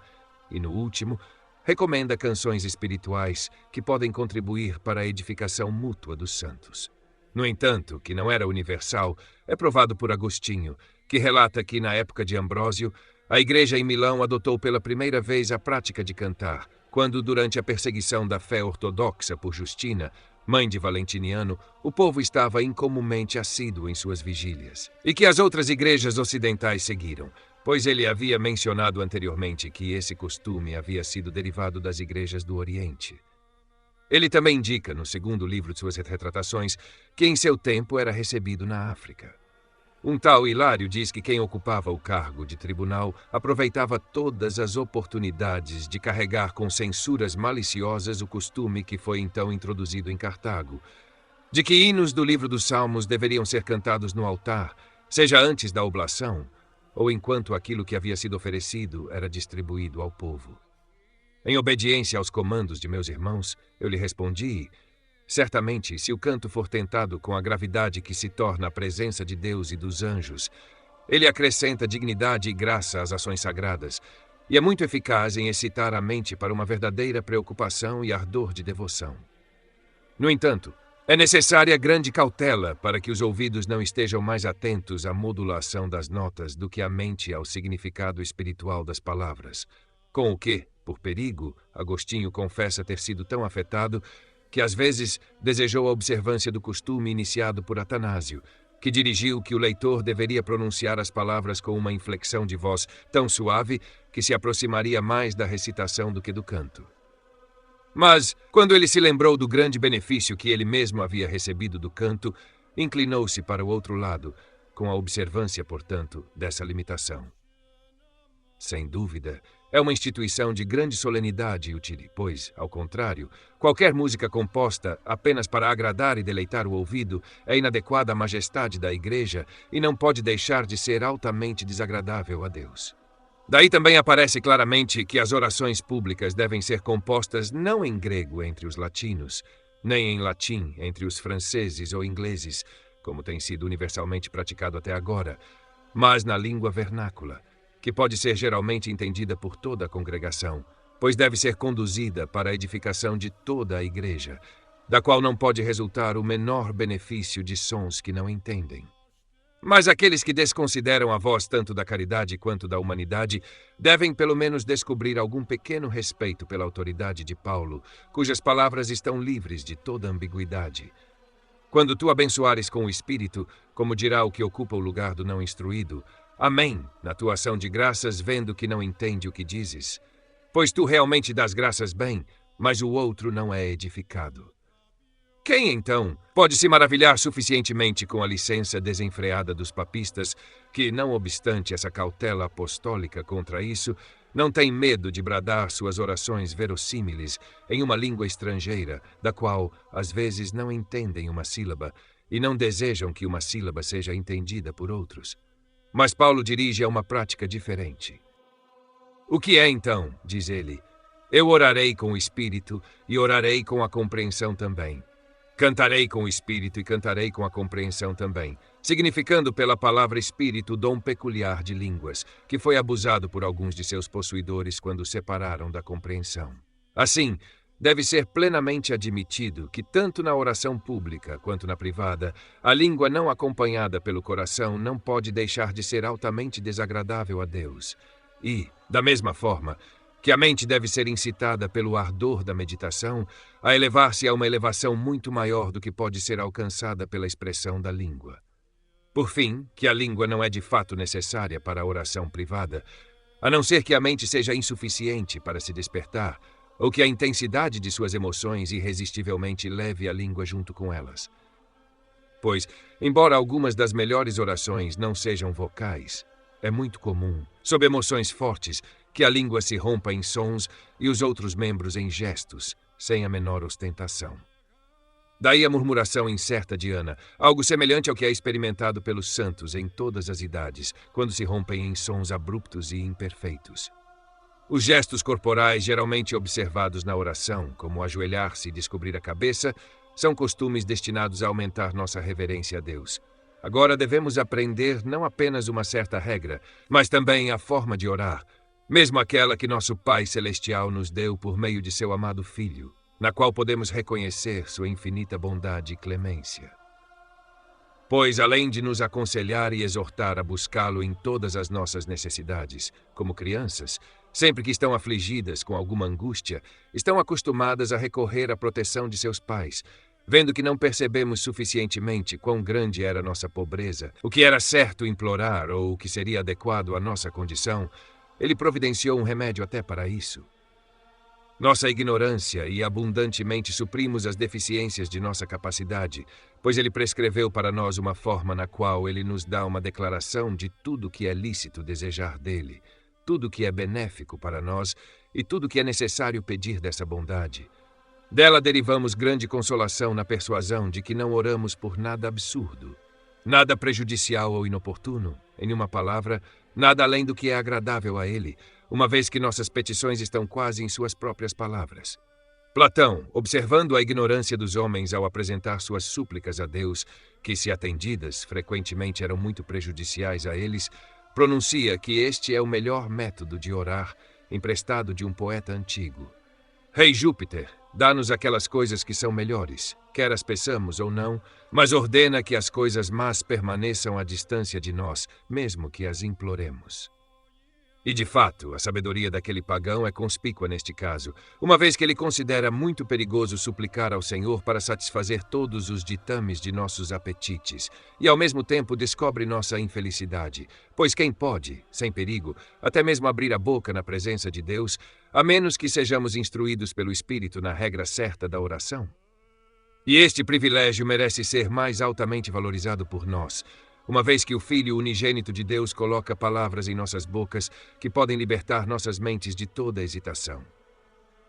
e no último, recomenda canções espirituais que podem contribuir para a edificação mútua dos santos. No entanto, que não era universal, é provado por Agostinho, que relata que, na época de Ambrósio, a igreja em Milão adotou pela primeira vez a prática de cantar, quando, durante a perseguição da fé ortodoxa por Justina, mãe de Valentiniano, o povo estava incomumente assíduo em suas vigílias, e que as outras igrejas ocidentais seguiram, pois ele havia mencionado anteriormente que esse costume havia sido derivado das igrejas do Oriente. Ele também indica, no segundo livro de suas retratações, que em seu tempo era recebido na África. Um tal Hilário diz que quem ocupava o cargo de tribunal aproveitava todas as oportunidades de carregar com censuras maliciosas o costume que foi então introduzido em Cartago, de que hinos do livro dos Salmos deveriam ser cantados no altar, seja antes da oblação, ou enquanto aquilo que havia sido oferecido era distribuído ao povo. Em obediência aos comandos de meus irmãos, eu lhe respondi: certamente, se o canto for tentado com a gravidade que se torna a presença de Deus e dos anjos, ele acrescenta dignidade e graça às ações sagradas, e é muito eficaz em excitar a mente para uma verdadeira preocupação e ardor de devoção. No entanto, é necessária grande cautela para que os ouvidos não estejam mais atentos à modulação das notas do que a mente ao significado espiritual das palavras, com o que, por perigo, Agostinho confessa ter sido tão afetado que às vezes desejou a observância do costume iniciado por Atanásio, que dirigiu que o leitor deveria pronunciar as palavras com uma inflexão de voz tão suave que se aproximaria mais da recitação do que do canto. Mas, quando ele se lembrou do grande benefício que ele mesmo havia recebido do canto, inclinou-se para o outro lado, com a observância, portanto, dessa limitação. Sem dúvida, é uma instituição de grande solenidade útil, pois, ao contrário, qualquer música composta apenas para agradar e deleitar o ouvido é inadequada à majestade da igreja e não pode deixar de ser altamente desagradável a Deus. Daí também aparece claramente que as orações públicas devem ser compostas não em grego entre os latinos, nem em latim entre os franceses ou ingleses, como tem sido universalmente praticado até agora, mas na língua vernácula, que pode ser geralmente entendida por toda a congregação, pois deve ser conduzida para a edificação de toda a igreja, da qual não pode resultar o menor benefício de sons que não entendem. Mas aqueles que desconsideram a voz tanto da caridade quanto da humanidade devem pelo menos descobrir algum pequeno respeito pela autoridade de Paulo, cujas palavras estão livres de toda ambiguidade. Quando tu abençoares com o Espírito, como dirá o que ocupa o lugar do não instruído, amém, na tua ação de graças, vendo que não entende o que dizes. Pois tu realmente dás graças bem, mas o outro não é edificado. Quem, então, pode se maravilhar suficientemente com a licença desenfreada dos papistas, que, não obstante essa cautela apostólica contra isso, não tem medo de bradar suas orações verossímiles em uma língua estrangeira, da qual, às vezes, não entendem uma sílaba, e não desejam que uma sílaba seja entendida por outros? Mas Paulo dirige a uma prática diferente. O que é, então, diz ele? Eu orarei com o Espírito e orarei com a compreensão também. Cantarei com o Espírito e cantarei com a compreensão também, significando pela palavra Espírito o dom peculiar de línguas, que foi abusado por alguns de seus possuidores quando o separaram da compreensão. Assim, deve ser plenamente admitido que, tanto na oração pública quanto na privada, a língua não acompanhada pelo coração não pode deixar de ser altamente desagradável a Deus. E, da mesma forma, que a mente deve ser incitada pelo ardor da meditação a elevar-se a uma elevação muito maior do que pode ser alcançada pela expressão da língua. Por fim, que a língua não é de fato necessária para a oração privada, a não ser que a mente seja insuficiente para se despertar, ou que a intensidade de suas emoções irresistivelmente leve a língua junto com elas. Pois, embora algumas das melhores orações não sejam vocais, é muito comum, sob emoções fortes, que a língua se rompa em sons e os outros membros em gestos, sem a menor ostentação. Daí a murmuração incerta de Ana, algo semelhante ao que é experimentado pelos santos em todas as idades, quando se rompem em sons abruptos e imperfeitos. Os gestos corporais geralmente observados na oração, como ajoelhar-se e descobrir a cabeça, são costumes destinados a aumentar nossa reverência a Deus. Agora devemos aprender não apenas uma certa regra, mas também a forma de orar, mesmo aquela que nosso Pai Celestial nos deu por meio de seu amado Filho, na qual podemos reconhecer sua infinita bondade e clemência. Pois, além de nos aconselhar e exortar a buscá-lo em todas as nossas necessidades, como crianças, sempre que estão afligidas com alguma angústia, estão acostumadas a recorrer à proteção de seus pais, vendo que não percebemos suficientemente quão grande era nossa pobreza, o que era certo implorar ou o que seria adequado à nossa condição, ele providenciou um remédio até para isso. Nossa ignorância e abundantemente suprimos as deficiências de nossa capacidade, pois ele prescreveu para nós uma forma na qual ele nos dá uma declaração de tudo que é lícito desejar dele, tudo que é benéfico para nós e tudo que é necessário pedir dessa bondade. Dela derivamos grande consolação na persuasão de que não oramos por nada absurdo, nada prejudicial ou inoportuno, em uma palavra, nada além do que é agradável a ele, uma vez que nossas petições estão quase em suas próprias palavras. Platão, observando a ignorância dos homens ao apresentar suas súplicas a Deus, que, se atendidas, frequentemente eram muito prejudiciais a eles, pronuncia que este é o melhor método de orar, emprestado de um poeta antigo. Rei Júpiter, dá-nos aquelas coisas que são melhores, quer as peçamos ou não, mas ordena que as coisas más permaneçam à distância de nós, mesmo que as imploremos. E, de fato, a sabedoria daquele pagão é conspícua neste caso, uma vez que ele considera muito perigoso suplicar ao Senhor para satisfazer todos os ditames de nossos apetites, e ao mesmo tempo descobre nossa infelicidade, pois quem pode, sem perigo, até mesmo abrir a boca na presença de Deus, a menos que sejamos instruídos pelo Espírito na regra certa da oração? E este privilégio merece ser mais altamente valorizado por nós, uma vez que o Filho unigênito de Deus coloca palavras em nossas bocas que podem libertar nossas mentes de toda hesitação.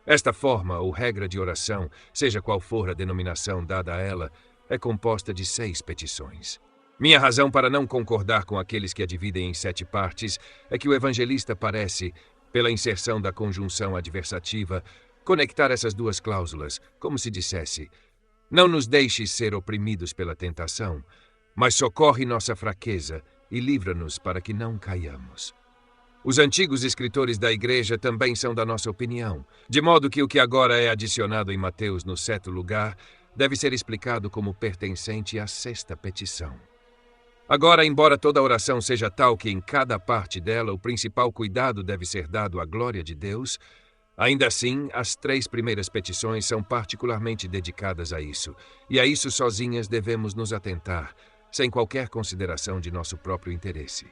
Esta forma ou regra de oração, seja qual for a denominação dada a ela, é composta de 6 petições. Minha razão para não concordar com aqueles que a dividem em 7 partes é que o evangelista parece, pela inserção da conjunção adversativa, conectar essas 2 cláusulas, como se dissesse: não nos deixes ser oprimidos pela tentação, mas socorre nossa fraqueza e livra-nos para que não caiamos. Os antigos escritores da Igreja também são da nossa opinião, de modo que o que agora é adicionado em Mateus no 7º lugar deve ser explicado como pertencente à 6ª petição. Agora, embora toda oração seja tal que em cada parte dela o principal cuidado deve ser dado à glória de Deus, ainda assim, as 3 primeiras petições são particularmente dedicadas a isso, e a isso sozinhas devemos nos atentar, sem qualquer consideração de nosso próprio interesse.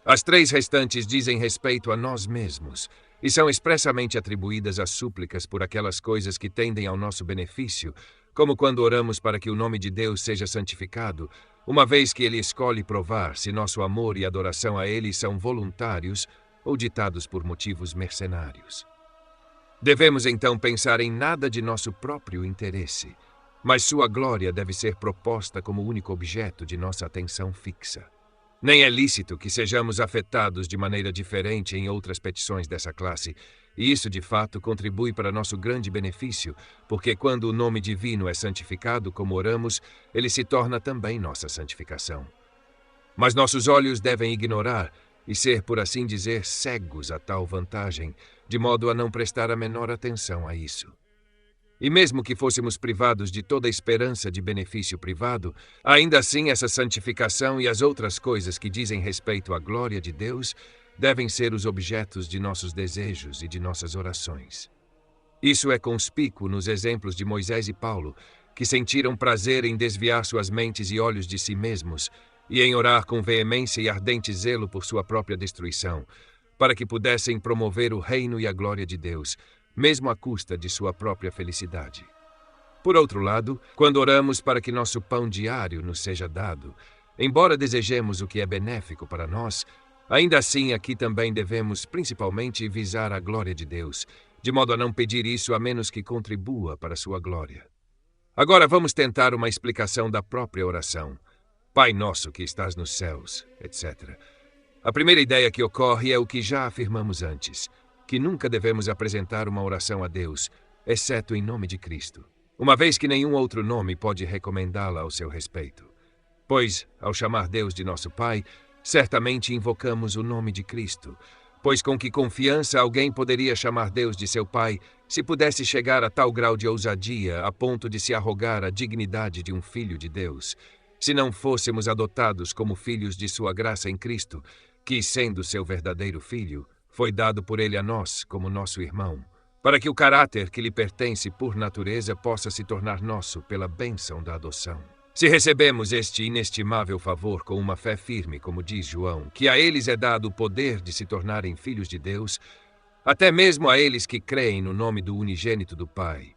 As 3 restantes dizem respeito a nós mesmos e são expressamente atribuídas às súplicas por aquelas coisas que tendem ao nosso benefício, como quando oramos para que o nome de Deus seja santificado, uma vez que ele escolhe provar se nosso amor e adoração a ele são voluntários ou ditados por motivos mercenários. Devemos então pensar em nada de nosso próprio interesse, mas sua glória deve ser proposta como único objeto de nossa atenção fixa. Nem é lícito que sejamos afetados de maneira diferente em outras petições dessa classe, e isso de fato contribui para nosso grande benefício, porque quando o nome divino é santificado como oramos, ele se torna também nossa santificação. Mas nossos olhos devem ignorar e ser, por assim dizer, cegos a tal vantagem, de modo a não prestar a menor atenção a isso. E mesmo que fôssemos privados de toda esperança de benefício privado, ainda assim essa santificação e as outras coisas que dizem respeito à glória de Deus devem ser os objetos de nossos desejos e de nossas orações. Isso é conspícuo nos exemplos de Moisés e Paulo, que sentiram prazer em desviar suas mentes e olhos de si mesmos e em orar com veemência e ardente zelo por sua própria destruição, para que pudessem promover o reino e a glória de Deus, mesmo à custa de sua própria felicidade. Por outro lado, quando oramos para que nosso pão diário nos seja dado, embora desejemos o que é benéfico para nós, ainda assim aqui também devemos principalmente visar a glória de Deus, de modo a não pedir isso a menos que contribua para sua glória. Agora vamos tentar uma explicação da própria oração. Pai nosso que estás nos céus, etc. A primeira ideia que ocorre é o que já afirmamos antes, que nunca devemos apresentar uma oração a Deus, exceto em nome de Cristo, uma vez que nenhum outro nome pode recomendá-la ao seu respeito. Pois, ao chamar Deus de nosso Pai, certamente invocamos o nome de Cristo, pois com que confiança alguém poderia chamar Deus de seu Pai se pudesse chegar a tal grau de ousadia a ponto de se arrogar a dignidade de um filho de Deus? se não fôssemos adotados como filhos de sua graça em Cristo, que, sendo seu verdadeiro filho, foi dado por ele a nós como nosso irmão, para que o caráter que lhe pertence por natureza possa se tornar nosso pela bênção da adoção. Se recebemos este inestimável favor com uma fé firme, como diz João, que a eles é dado o poder de se tornarem filhos de Deus, até mesmo a eles que creem no nome do unigênito do Pai.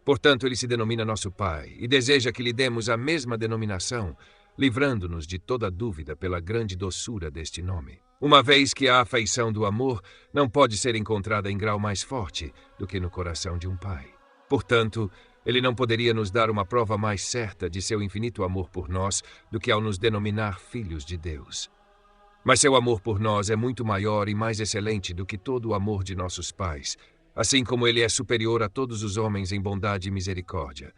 Portanto, ele se denomina nosso Pai e deseja que lhe demos a mesma denominação, livrando-nos de toda dúvida pela grande doçura deste nome. Uma vez que a afeição do amor não pode ser encontrada em grau mais forte do que no coração de um pai. Portanto, ele não poderia nos dar uma prova mais certa de seu infinito amor por nós do que ao nos denominar filhos de Deus. Mas seu amor por nós é muito maior e mais excelente do que todo o amor de nossos pais, assim como ele é superior a todos os homens em bondade e misericórdia.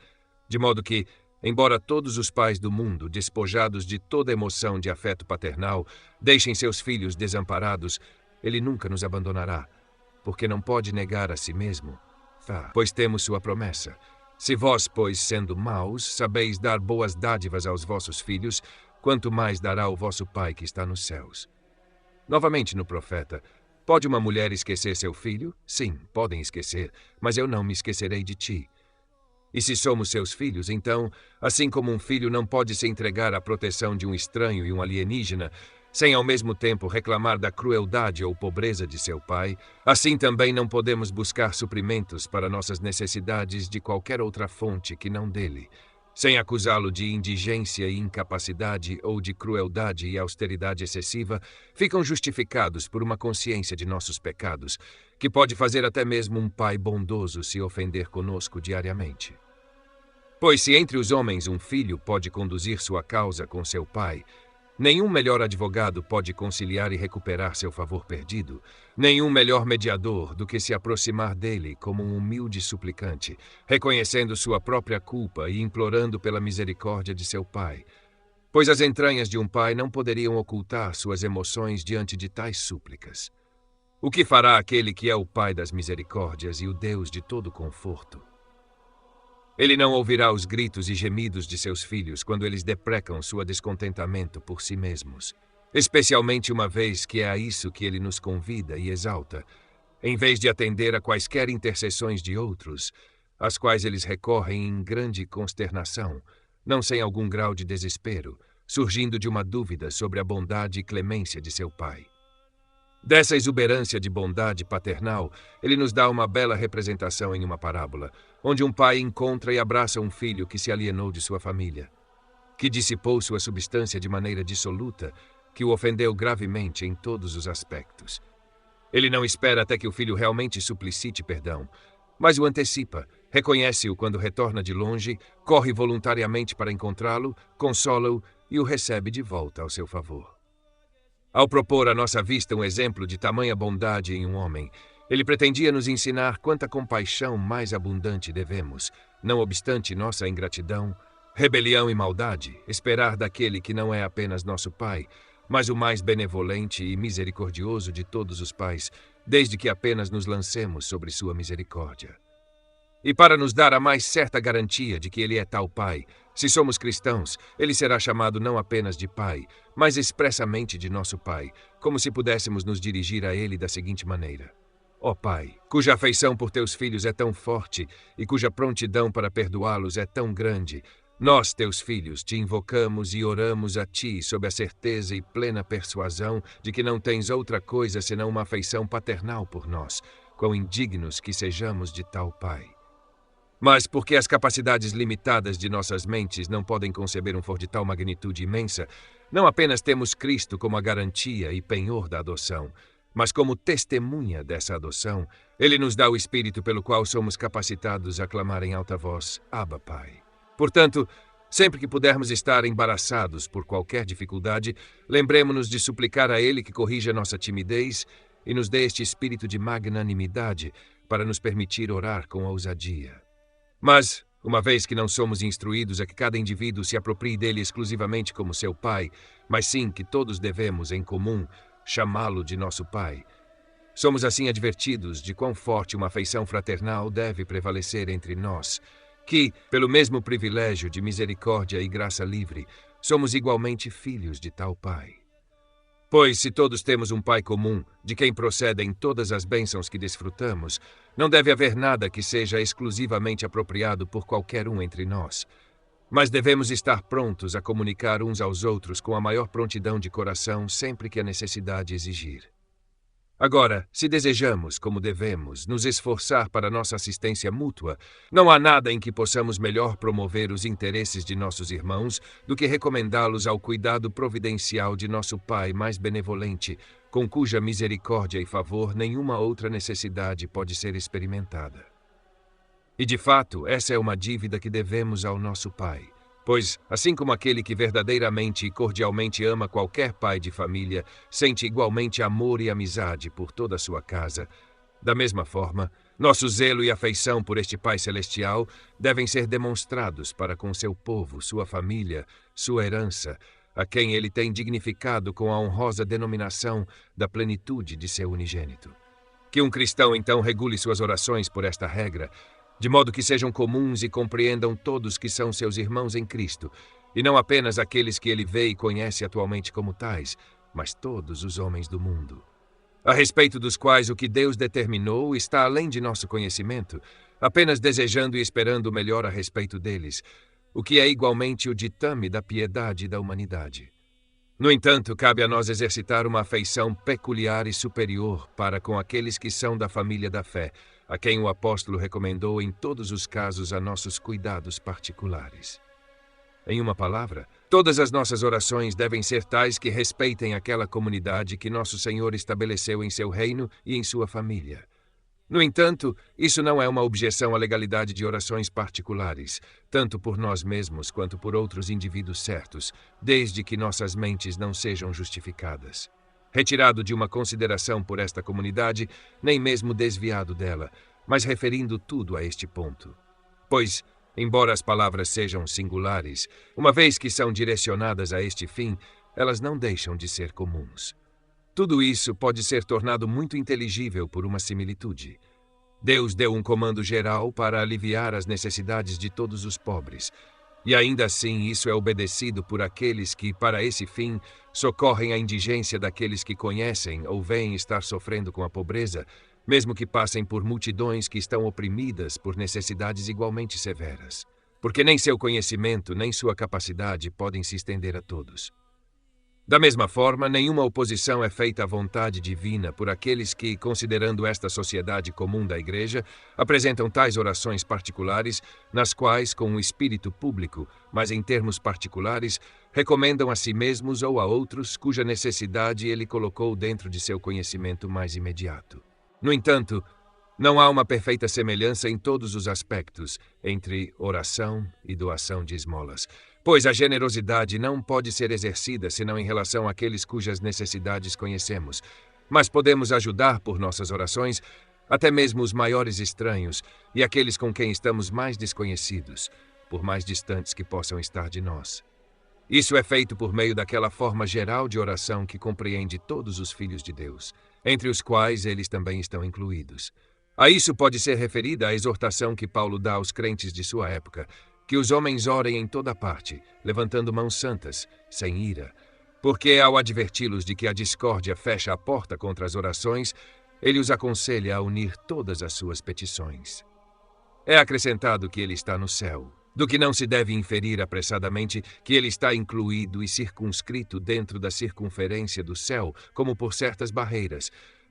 De modo que, embora todos os pais do mundo, despojados de toda emoção de afeto paternal, deixem seus filhos desamparados, ele nunca nos abandonará, porque não pode negar a si mesmo, pois temos sua promessa. Se vós, pois, sendo maus, sabeis dar boas dádivas aos vossos filhos, quanto mais dará o vosso Pai que está nos céus. Novamente no profeta, pode uma mulher esquecer seu filho? Sim, podem esquecer, mas eu não me esquecerei de ti. E se somos seus filhos, então, assim como um filho não pode se entregar à proteção de um estranho e um alienígena, sem ao mesmo tempo reclamar da crueldade ou pobreza de seu pai, assim também não podemos buscar suprimentos para nossas necessidades de qualquer outra fonte que não dele, sem acusá-lo de indigência e incapacidade ou de crueldade e austeridade excessiva, ficam justificados por uma consciência de nossos pecados, que pode fazer até mesmo um pai bondoso se ofender conosco diariamente. Pois se entre os homens um filho pode conduzir sua causa com seu pai, nenhum melhor advogado pode conciliar e recuperar seu favor perdido, nenhum melhor mediador do que se aproximar dele como um humilde suplicante, reconhecendo sua própria culpa e implorando pela misericórdia de seu pai. Pois as entranhas de um pai não poderiam ocultar suas emoções diante de tais súplicas. O que fará aquele que é o Pai das misericórdias e o Deus de todo conforto? Ele não ouvirá os gritos e gemidos de seus filhos quando eles deprecam seu descontentamento por si mesmos, especialmente uma vez que é a isso que ele nos convida e exalta, em vez de atender a quaisquer intercessões de outros, às quais eles recorrem em grande consternação, não sem algum grau de desespero, surgindo de uma dúvida sobre a bondade e clemência de seu Pai. Dessa exuberância de bondade paternal, ele nos dá uma bela representação em uma parábola, onde um pai encontra e abraça um filho que se alienou de sua família, que dissipou sua substância de maneira dissoluta, que o ofendeu gravemente em todos os aspectos. Ele não espera até que o filho realmente suplicite perdão, mas o antecipa, reconhece-o quando retorna de longe, corre voluntariamente para encontrá-lo, consola-o e o recebe de volta ao seu favor. Ao propor à nossa vista um exemplo de tamanha bondade em um homem, ele pretendia nos ensinar quanta compaixão mais abundante devemos, não obstante nossa ingratidão, rebelião e maldade, esperar daquele que não é apenas nosso Pai, mas o mais benevolente e misericordioso de todos os pais, desde que apenas nos lancemos sobre sua misericórdia. E para nos dar a mais certa garantia de que ele é tal Pai, se somos cristãos, ele será chamado não apenas de Pai, mas expressamente de nosso Pai, como se pudéssemos nos dirigir a ele da seguinte maneira: Ó Pai, cuja afeição por teus filhos é tão forte e cuja prontidão para perdoá-los é tão grande, nós, teus filhos, te invocamos e oramos a ti sob a certeza e plena persuasão de que não tens outra coisa senão uma afeição paternal por nós, quão indignos que sejamos de tal Pai. Mas porque as capacidades limitadas de nossas mentes não podem conceber um for de tal magnitude imensa, não apenas temos Cristo como a garantia e penhor da adoção, mas como testemunha dessa adoção, ele nos dá o Espírito pelo qual somos capacitados a clamar em alta voz: Abba, Pai. Portanto, sempre que pudermos estar embaraçados por qualquer dificuldade, lembremo-nos de suplicar a ele que corrija nossa timidez e nos dê este espírito de magnanimidade para nos permitir orar com ousadia. Mas, uma vez que não somos instruídos a que cada indivíduo se aproprie dele exclusivamente como seu pai, mas sim que todos devemos, em comum, chamá-lo de nosso pai, somos assim advertidos de quão forte uma afeição fraternal deve prevalecer entre nós, que, pelo mesmo privilégio de misericórdia e graça livre, somos igualmente filhos de tal Pai. Pois, se todos temos um Pai comum, de quem procedem todas as bênçãos que desfrutamos, não deve haver nada que seja exclusivamente apropriado por qualquer um entre nós. Mas devemos estar prontos a comunicar uns aos outros com a maior prontidão de coração sempre que a necessidade exigir. Agora, se desejamos, como devemos, nos esforçar para nossa assistência mútua, não há nada em que possamos melhor promover os interesses de nossos irmãos do que recomendá-los ao cuidado providencial de nosso Pai mais benevolente, com cuja misericórdia e favor nenhuma outra necessidade pode ser experimentada. E, de fato, essa é uma dívida que devemos ao nosso Pai. Pois, assim como aquele que verdadeiramente e cordialmente ama qualquer pai de família, sente igualmente amor e amizade por toda a sua casa, da mesma forma, nosso zelo e afeição por este Pai Celestial devem ser demonstrados para com seu povo, sua família, sua herança, a quem ele tem dignificado com a honrosa denominação da plenitude de seu unigênito. Que um cristão, então, regule suas orações por esta regra, de modo que sejam comuns e compreendam todos que são seus irmãos em Cristo, e não apenas aqueles que ele vê e conhece atualmente como tais, mas todos os homens do mundo, a respeito dos quais o que Deus determinou está além de nosso conhecimento, apenas desejando e esperando o melhor a respeito deles, o que é igualmente o ditame da piedade da humanidade. No entanto, cabe a nós exercitar uma afeição peculiar e superior para com aqueles que são da família da fé, a quem o apóstolo recomendou em todos os casos a nossos cuidados particulares. Em uma palavra, todas as nossas orações devem ser tais que respeitem aquela comunidade que nosso Senhor estabeleceu em seu reino e em sua família. No entanto, isso não é uma objeção à legalidade de orações particulares, tanto por nós mesmos quanto por outros indivíduos certos, desde que nossas mentes não sejam justificadas. Retirado de uma consideração por esta comunidade, nem mesmo desviado dela, mas referindo tudo a este ponto. Pois, embora as palavras sejam singulares, uma vez que são direcionadas a este fim, elas não deixam de ser comuns. Tudo isso pode ser tornado muito inteligível por uma similitude. Deus deu um comando geral para aliviar as necessidades de todos os pobres, e ainda assim isso é obedecido por aqueles que, para esse fim, socorrem a indigência daqueles que conhecem ou veem estar sofrendo com a pobreza, mesmo que passem por multidões que estão oprimidas por necessidades igualmente severas, porque nem seu conhecimento nem sua capacidade podem se estender a todos. Da mesma forma, nenhuma oposição é feita à vontade divina por aqueles que, considerando esta sociedade comum da Igreja, apresentam tais orações particulares, nas quais, com um espírito público, mas em termos particulares, recomendam a si mesmos ou a outros cuja necessidade ele colocou dentro de seu conhecimento mais imediato. No entanto, não há uma perfeita semelhança em todos os aspectos entre oração e doação de esmolas, pois a generosidade não pode ser exercida senão em relação àqueles cujas necessidades conhecemos, mas podemos ajudar por nossas orações até mesmo os maiores estranhos e aqueles com quem estamos mais desconhecidos, por mais distantes que possam estar de nós. Isso é feito por meio daquela forma geral de oração que compreende todos os filhos de Deus, entre os quais eles também estão incluídos. A isso pode ser referida a exortação que Paulo dá aos crentes de sua época, que os homens orem em toda parte, levantando mãos santas, sem ira, porque ao adverti-los de que a discórdia fecha a porta contra as orações, ele os aconselha a unir todas as suas petições. É acrescentado que ele está no céu, do que não se deve inferir apressadamente que ele está incluído e circunscrito dentro da circunferência do céu, como por certas barreiras,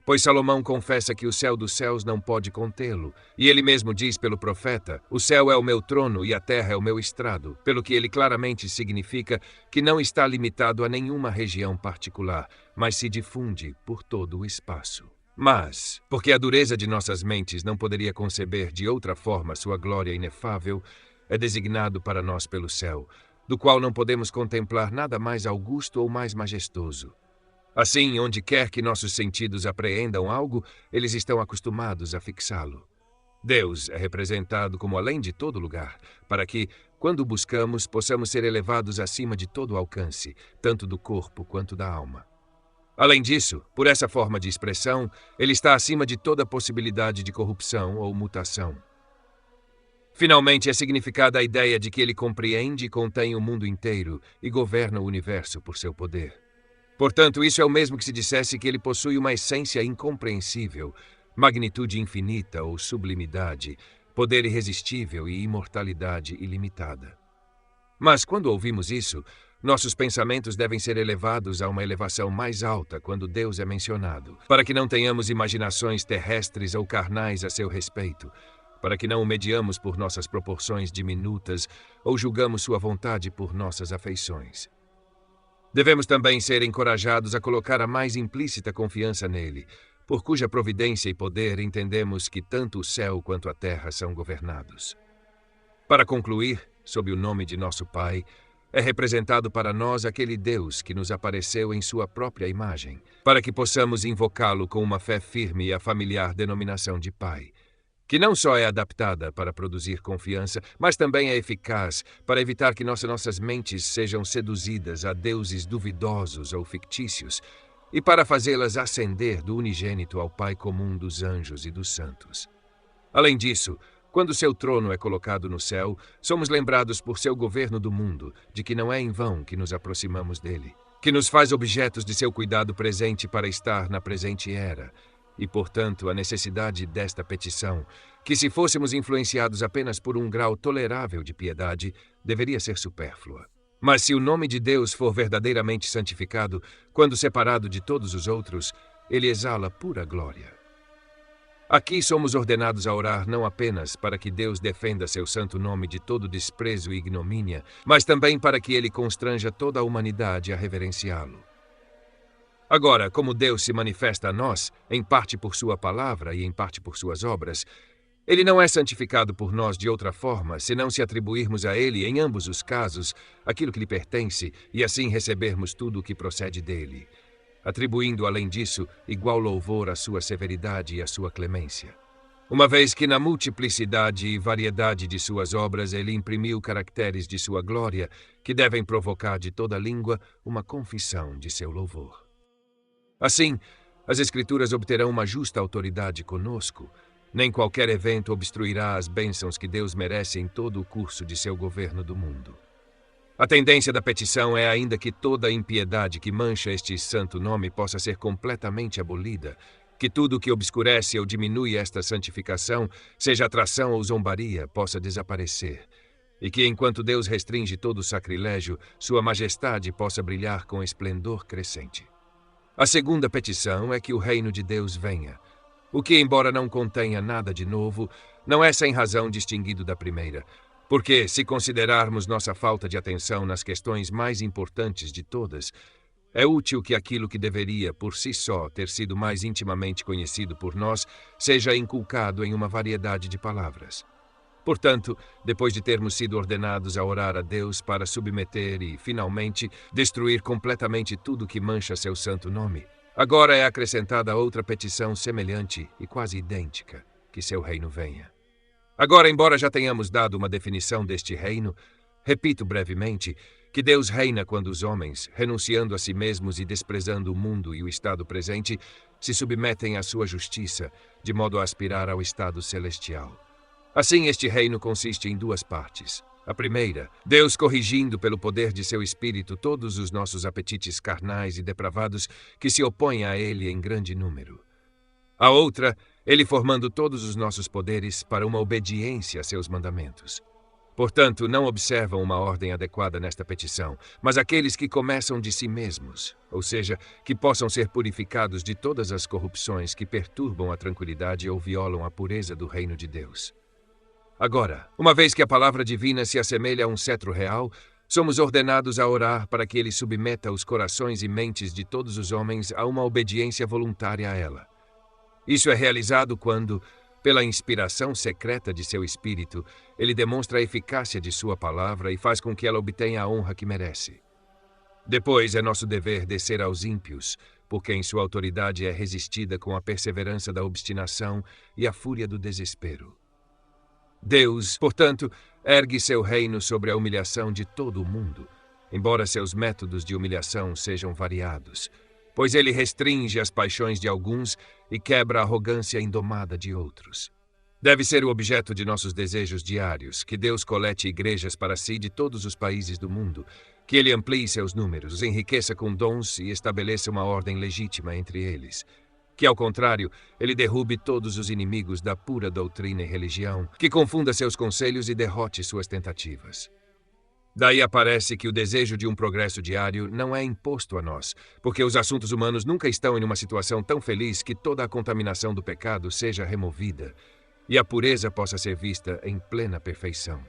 pois Salomão confessa que o céu dos céus não pode contê-lo, e ele mesmo diz pelo profeta: o céu é o meu trono e a terra é o meu estrado, pelo que ele claramente significa que não está limitado a nenhuma região particular, mas se difunde por todo o espaço. Mas, porque a dureza de nossas mentes não poderia conceber de outra forma sua glória inefável, é designado para nós pelo céu, do qual não podemos contemplar nada mais augusto ou mais majestoso. Assim, onde quer que nossos sentidos apreendam algo, eles estão acostumados a fixá-lo. Deus é representado como além de todo lugar, para que, quando o buscamos, possamos ser elevados acima de todo alcance, tanto do corpo quanto da alma. Além disso, por essa forma de expressão, ele está acima de toda possibilidade de corrupção ou mutação. Finalmente, é significada a ideia de que ele compreende e contém o mundo inteiro e governa o universo por seu poder. Portanto, isso é o mesmo que se dissesse que ele possui uma essência incompreensível, magnitude infinita ou sublimidade, poder irresistível e imortalidade ilimitada. Mas, quando ouvimos isso, nossos pensamentos devem ser elevados a uma elevação mais alta quando Deus é mencionado, para que não tenhamos imaginações terrestres ou carnais a seu respeito, para que não o mediamos por nossas proporções diminutas ou julgamos sua vontade por nossas afeições. Devemos também ser encorajados a colocar a mais implícita confiança nele, por cuja providência e poder entendemos que tanto o céu quanto a terra são governados. Para concluir, sob o nome de nosso Pai, é representado para nós aquele Deus que nos apareceu em sua própria imagem, para que possamos invocá-lo com uma fé firme e a familiar denominação de Pai, que não só é adaptada para produzir confiança, mas também é eficaz para evitar que nossas mentes sejam seduzidas a deuses duvidosos ou fictícios e para fazê-las ascender do unigênito ao Pai comum dos anjos e dos santos. Além disso, quando seu trono é colocado no céu, somos lembrados por seu governo do mundo de que não é em vão que nos aproximamos dele, que nos faz objetos de seu cuidado presente para estar na presente era, e, portanto, a necessidade desta petição, que se fôssemos influenciados apenas por um grau tolerável de piedade, deveria ser supérflua. Mas se o nome de Deus for verdadeiramente santificado, quando separado de todos os outros, ele exala pura glória. Aqui somos ordenados a orar não apenas para que Deus defenda seu santo nome de todo desprezo e ignomínia, mas também para que ele constranja toda a humanidade a reverenciá-lo. Agora, como Deus se manifesta a nós, em parte por sua palavra e em parte por suas obras, ele não é santificado por nós de outra forma, senão se atribuirmos a ele, em ambos os casos, aquilo que lhe pertence e assim recebermos tudo o que procede dele, atribuindo, além disso, igual louvor à sua severidade e à sua clemência. Uma vez que na multiplicidade e variedade de suas obras ele imprimiu caracteres de sua glória que devem provocar de toda língua uma confissão de seu louvor. Assim, as Escrituras obterão uma justa autoridade conosco. Nem qualquer evento obstruirá as bênçãos que Deus merece em todo o curso de seu governo do mundo. A tendência da petição é ainda que toda a impiedade que mancha este santo nome possa ser completamente abolida, que tudo que obscurece ou diminui esta santificação, seja atração ou zombaria, possa desaparecer, e que enquanto Deus restringe todo o sacrilégio, sua majestade possa brilhar com esplendor crescente. A segunda petição é que o reino de Deus venha, o que, embora não contenha nada de novo, não é sem razão distinguido da primeira, porque, se considerarmos nossa falta de atenção nas questões mais importantes de todas, é útil que aquilo que deveria, por si só, ter sido mais intimamente conhecido por nós, seja inculcado em uma variedade de palavras. Portanto, depois de termos sido ordenados a orar a Deus para submeter e, finalmente, destruir completamente tudo que mancha seu santo nome, agora é acrescentada outra petição semelhante e quase idêntica, que seu reino venha. Agora, embora já tenhamos dado uma definição deste reino, repito brevemente que Deus reina quando os homens, renunciando a si mesmos e desprezando o mundo e o estado presente, se submetem à sua justiça, de modo a aspirar ao estado celestial. Assim, este reino consiste em duas partes. A primeira, Deus corrigindo pelo poder de seu Espírito todos os nossos apetites carnais e depravados que se opõem a ele em grande número. A outra, ele formando todos os nossos poderes para uma obediência a seus mandamentos. Portanto, não observam uma ordem adequada nesta petição, mas aqueles que começam de si mesmos, ou seja, que possam ser purificados de todas as corrupções que perturbam a tranquilidade ou violam a pureza do reino de Deus. Agora, uma vez que a palavra divina se assemelha a um cetro real, somos ordenados a orar para que ele submeta os corações e mentes de todos os homens a uma obediência voluntária a ela. Isso é realizado quando, pela inspiração secreta de seu Espírito, ele demonstra a eficácia de sua palavra e faz com que ela obtenha a honra que merece. Depois é nosso dever descer aos ímpios, por quem sua autoridade é resistida com a perseverança da obstinação e a fúria do desespero. Deus, portanto, ergue seu reino sobre a humilhação de todo o mundo, embora seus métodos de humilhação sejam variados, pois ele restringe as paixões de alguns e quebra a arrogância indomada de outros. Deve ser o objeto de nossos desejos diários, que Deus colete igrejas para si de todos os países do mundo, que Ele amplie seus números, os enriqueça com dons e estabeleça uma ordem legítima entre eles. Que, ao contrário, Ele derrube todos os inimigos da pura doutrina e religião, que confunda seus conselhos e derrote suas tentativas. Daí aparece que o desejo de um progresso diário não é imposto a nós, porque os assuntos humanos nunca estão em uma situação tão feliz que toda a contaminação do pecado seja removida e a pureza possa ser vista em plena perfeição.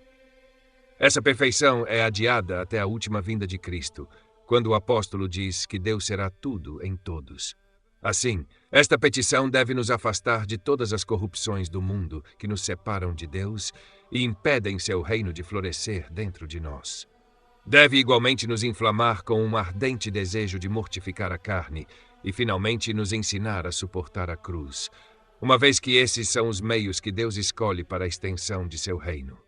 Essa perfeição é adiada até a última vinda de Cristo, quando o apóstolo diz que Deus será tudo em todos. Assim, esta petição deve nos afastar de todas as corrupções do mundo que nos separam de Deus e impedem seu reino de florescer dentro de nós. Deve igualmente nos inflamar com um ardente desejo de mortificar a carne e, finalmente, nos ensinar a suportar a cruz, uma vez que esses são os meios que Deus escolhe para a extensão de seu reino.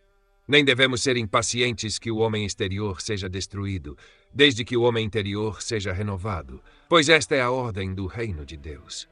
Nem devemos ser impacientes que o homem exterior seja destruído, desde que o homem interior seja renovado, pois esta é a ordem do reino de Deus.